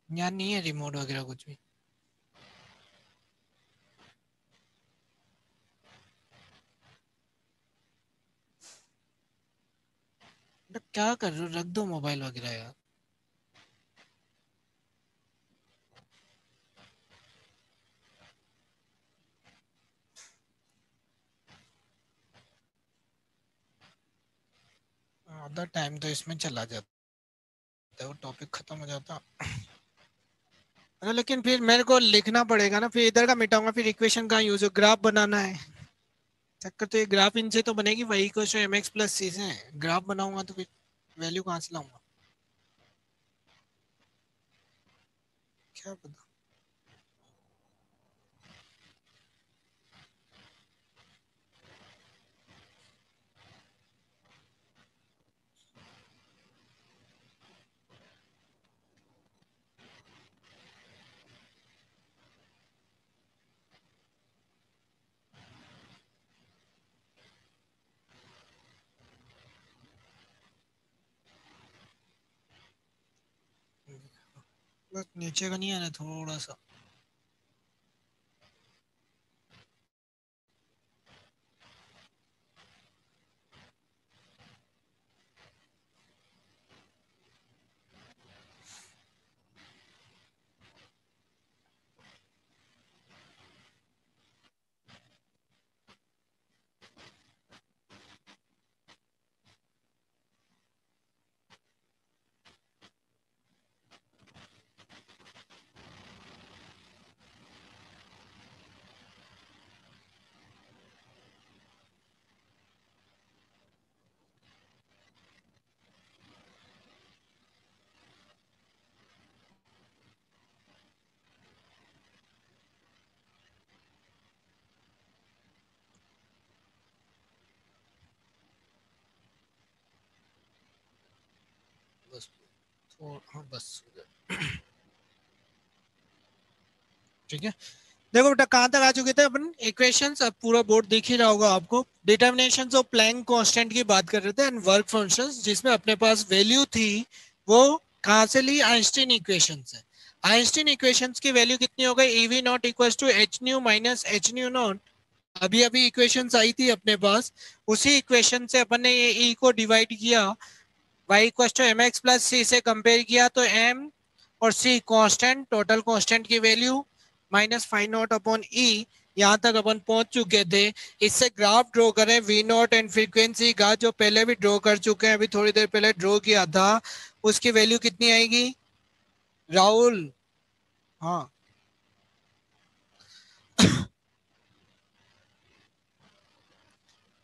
यहाँ नहीं है रिमोट वगैरह कुछ भी। तो क्या कर रहे हो, रख दो मोबाइल वगैरह यार। आधा टाइम तो इसमें चला जाता है, वो टॉपिक खत्म हो जाता। अरे लेकिन फिर मेरे को लिखना पड़ेगा ना, फिर इधर का मिटाऊंगा, फिर इक्वेशन का यूज, ग्राफ बनाना है। चक्कर तो ये ग्राफ इनसे तो बनेगी, वही question M x plus c से ग्राफ बनाऊंगा तो फिर वैल्यू कहाँ से लाऊंगा, क्या पता। बस नीचे का नहीं है ना थोड़ा सा। बस हाँ बस ठीक है। देखो बेटा कहां तक आ चुके थे अपन इक्वेशंस, अब पूरा बोर्ड दिख ही रहा होगा आपको। डिटर्मिनेशंस ऑफ प्लैंक कांस्टेंट की बात कर रहे थे एंड वर्क फंक्शंस, जिसमें अपने पास वैल्यू थी वो कहां से ली, आइंस्टीन इक्वेशन से। आइंस्टीन इक्वेशंस की वैल्यू कितनी हो गई, EV naught equal to h nu minus h nu naught. अभी अभी इक्वेशंस आई थी अपने पास, उसी इक्वेशन से अपन ने ये ई को डिवाइड किया, y equal to m x plus c से कंपेयर किया तो m और c कांस्टेंट, टोटल कांस्टेंट की value minus phi naught upon e, यहाँ तक अपन पहुंच चुके थे। इससे ग्राफ ड्रॉ करें वी नॉट एंड फ्रीक्वेंसी का, जो पहले भी ड्रॉ कर चुके हैं, अभी थोड़ी देर पहले ड्रॉ किया था, उसकी वैल्यू कितनी आएगी राहुल? हाँ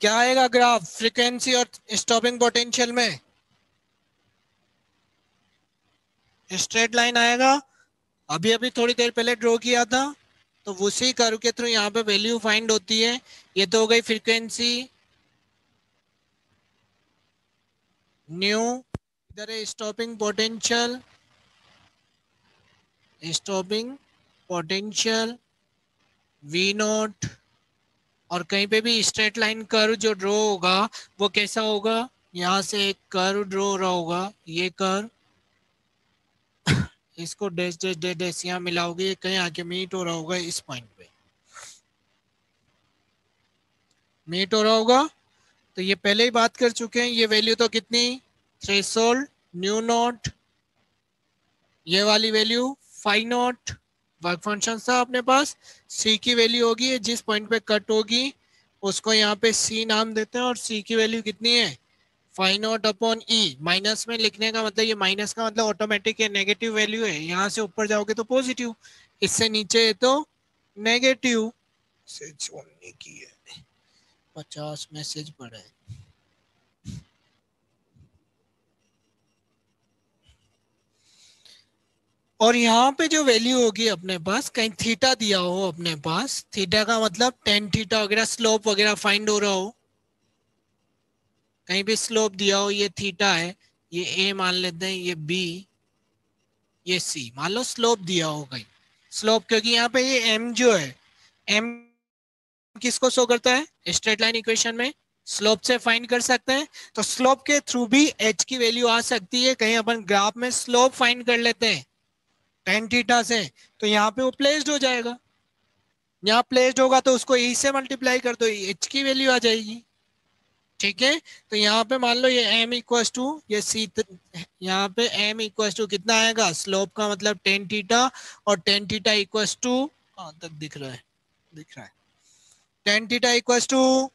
क्या आएगा ग्राफ फ्रीक्वेंसी और स्टॉपिंग पोटेंशियल में? स्ट्रेट लाइन आएगा। अभी अभी थोड़ी देर पहले ड्रॉ किया था, तो उसी कर्व के थ्रू यहाँ पे वैल्यू फाइंड होती है। ये तो हो गई फ्रीक्वेंसी न्यू, इधर है stopping potential, stopping potential V naught, और कहीं पे भी स्ट्रेट लाइन कर्व जो ड्रॉ होगा वो कैसा होगा, यहाँ से एक कर्व ड्रॉ हो रहा होगा, ये कर्व, इसको डैश डैश डैश डैश यहाँ मिलाओगे, ये कहीं आके मीट हो रहा होगा, इस पॉइंट पे मीट हो रहा होगा। तो ये पहले ही बात कर चुके हैं, ये वैल्यू तो कितनी, थ्रेशोल्ड न्यू नॉट, ये वाली value five not, work function था अपने पास। सी की वैल्यू होगी जिस पॉइंट पे कट होगी उसको यहाँ पे सी नाम देते हैं, और सी की वैल्यू कितनी है, five naught upon e. Minus में लिखने का मतलब, ये माइनस का मतलब ऑटोमेटिक ये नेगेटिव वैल्यू है, यहाँ से ऊपर जाओगे तो पॉजिटिव, इससे नीचे है तो नेगेटिव। मैसेज ओनली की है, 50 मैसेज पड़ा है। और यहाँ पे जो वैल्यू होगी अपने पास, कहीं थीटा दिया हो अपने पास, थीटा का मतलब टेन थीटा वगैरह, स्लोप वगैरह फाइंड हो रहा हो, कहीं भी स्लोप दिया हो, ये थीटा है, ये ए मान लेते हैं, ये बी, ये सी, मान लो स्लोप दिया हो कहीं। स्लोप क्योंकि यहाँ पे ये एम जो है, एम किसको शो करता है स्ट्रेट लाइन इक्वेशन में, स्लोप से फाइंड कर सकते हैं। तो स्लोप के थ्रू भी एच की वैल्यू आ सकती है, कहीं अपन ग्राफ में स्लोप फाइंड कर लेते हैं टेन थीटा से, तो यहाँ पे वो प्लेस्ड हो जाएगा, यहाँ प्लेस्ड होगा तो उसको ई से मल्टीप्लाई कर दो, एच की वैल्यू आ जाएगी। ठीक है, तो यहाँ पे मान लो ये m इक्वल टू ये सी, यहाँ पे m इक्वल टू कितना आएगा, स्लोप का मतलब टेन थीटा, और टेन थीटा इक्वल टू, कहाँ तक दिख रहा है, दिख रहा है, tan theta equal to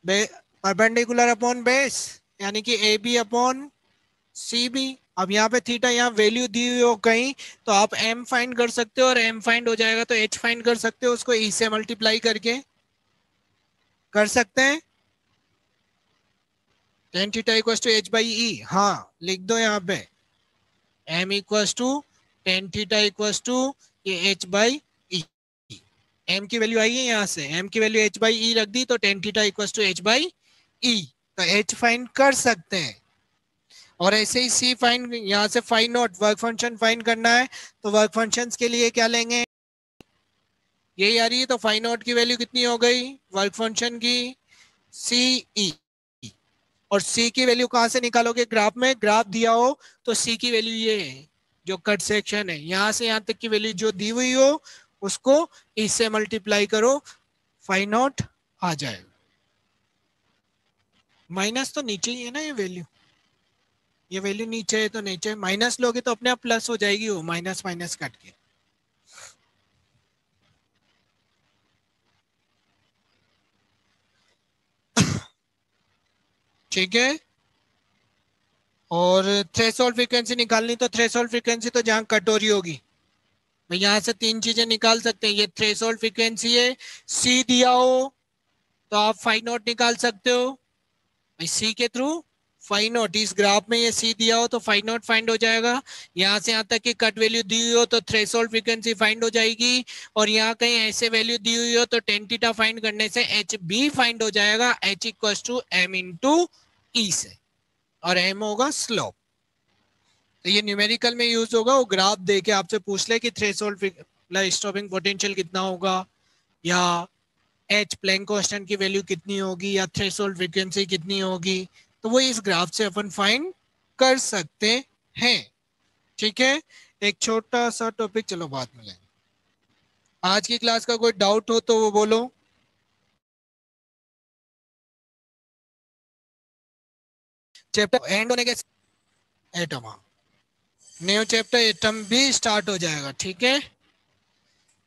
perpendicular upon base, यानी कि A B upon C B. अब यहाँ पे थीटा यहाँ वैल्यू दी हुई हो कहीं, तो आप m फाइंड कर सकते हो, और m फाइंड हो जाएगा तो h फाइंड कर सकते हो, उसको e से मल्टीप्लाई करके कर सकते हैं। Tan theta equal to h by e, हाँ लिख दो यहाँ पे, m equal to tan theta equal to ये h बाई ई, m की वैल्यू आई है यहाँ से, m की वैल्यू h बाई ई रख दी, तो tan theta equal to h by e, तो h फाइंड कर सकते हैं। और ऐसे ही सी फाइंड, यहाँ से find not work function find करना है, तो वर्क फंक्शंस के लिए क्या लेंगे, यही आ रही है, तो फाइंड नॉट की वैल्यू कितनी हो गई वर्क फंक्शन की, सी ई, और सी की वैल्यू कहां से निकालोगे, ग्राफ में, ग्राफ दिया हो तो सी की वैल्यू ये है जो कट सेक्शन है, यहां से यहां तक की वैल्यू जो दी हुई हो उसको इससे मल्टीप्लाई करो, फाइंड आउट आ जाएगा। माइनस तो नीचे ही है ना, ये वैल्यू नीचे है तो नीचे, माइनस लोगे तो अपने आप प्लस हो जाएगी, वो माइनस माइनस कट के। ठीक है, और थ्रेशोल्ड फ्रीक्वेंसी निकालनी, तो थ्रेशोल्ड फ्रीक्वेंसी तो जहां कट हो रही होगी, मैं यहाँ से तीन चीजें निकाल सकते हैं, ये थ्रेशोल्ड फ्रीक्वेंसी है, सी दिया हो तो आप फाइव नॉट निकाल सकते हो, सी के थ्रू फाइव नॉट, इस ग्राफ में ये सी दिया हो तो फाइव नॉट फाइंड हो जाएगा, यहाँ से यहाँ तक की कट वैल्यू दी हुई हो तो थ्रेशोल्ड फ्रीक्वेंसी फाइंड हो जाएगी, और यहाँ कहीं ऐसे वैल्यू दी हुई हो तो टेन थीटा फाइंड करने से एच बी फाइंड हो जाएगा, h equal to m into e से। और एम होगा स्लोप। तो ये न्यूमेरिकल में यूज होगा, वो ग्राफ दे के आपसे पूछ ले कि थ्रेशोल्ड स्टॉपिंग पोटेंशियल कितना होगा, या एच प्लैंक कांस्टेंट की वैल्यू कितनी होगी, या थ्रेशोल्ड फ्रीक्वेंसी कितनी होगी, तो वो इस ग्राफ से अपन फाइंड कर सकते हैं। ठीक है, एक छोटा सा टॉपिक, चलो बाद में लेंगे। आज की क्लास का कोई डाउट हो तो वो बोलो। चैप्टर एंड होने के एटम, न्यू चैप्टर एटम भी स्टार्ट हो जाएगा। ठीक है,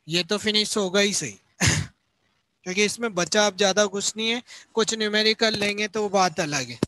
ये तो फिनिश होगा ही सही क्योंकि इसमें बचा अब ज्यादा कुछ नहीं है, कुछ न्यूमेरिकल लेंगे तो वो बात अलग है।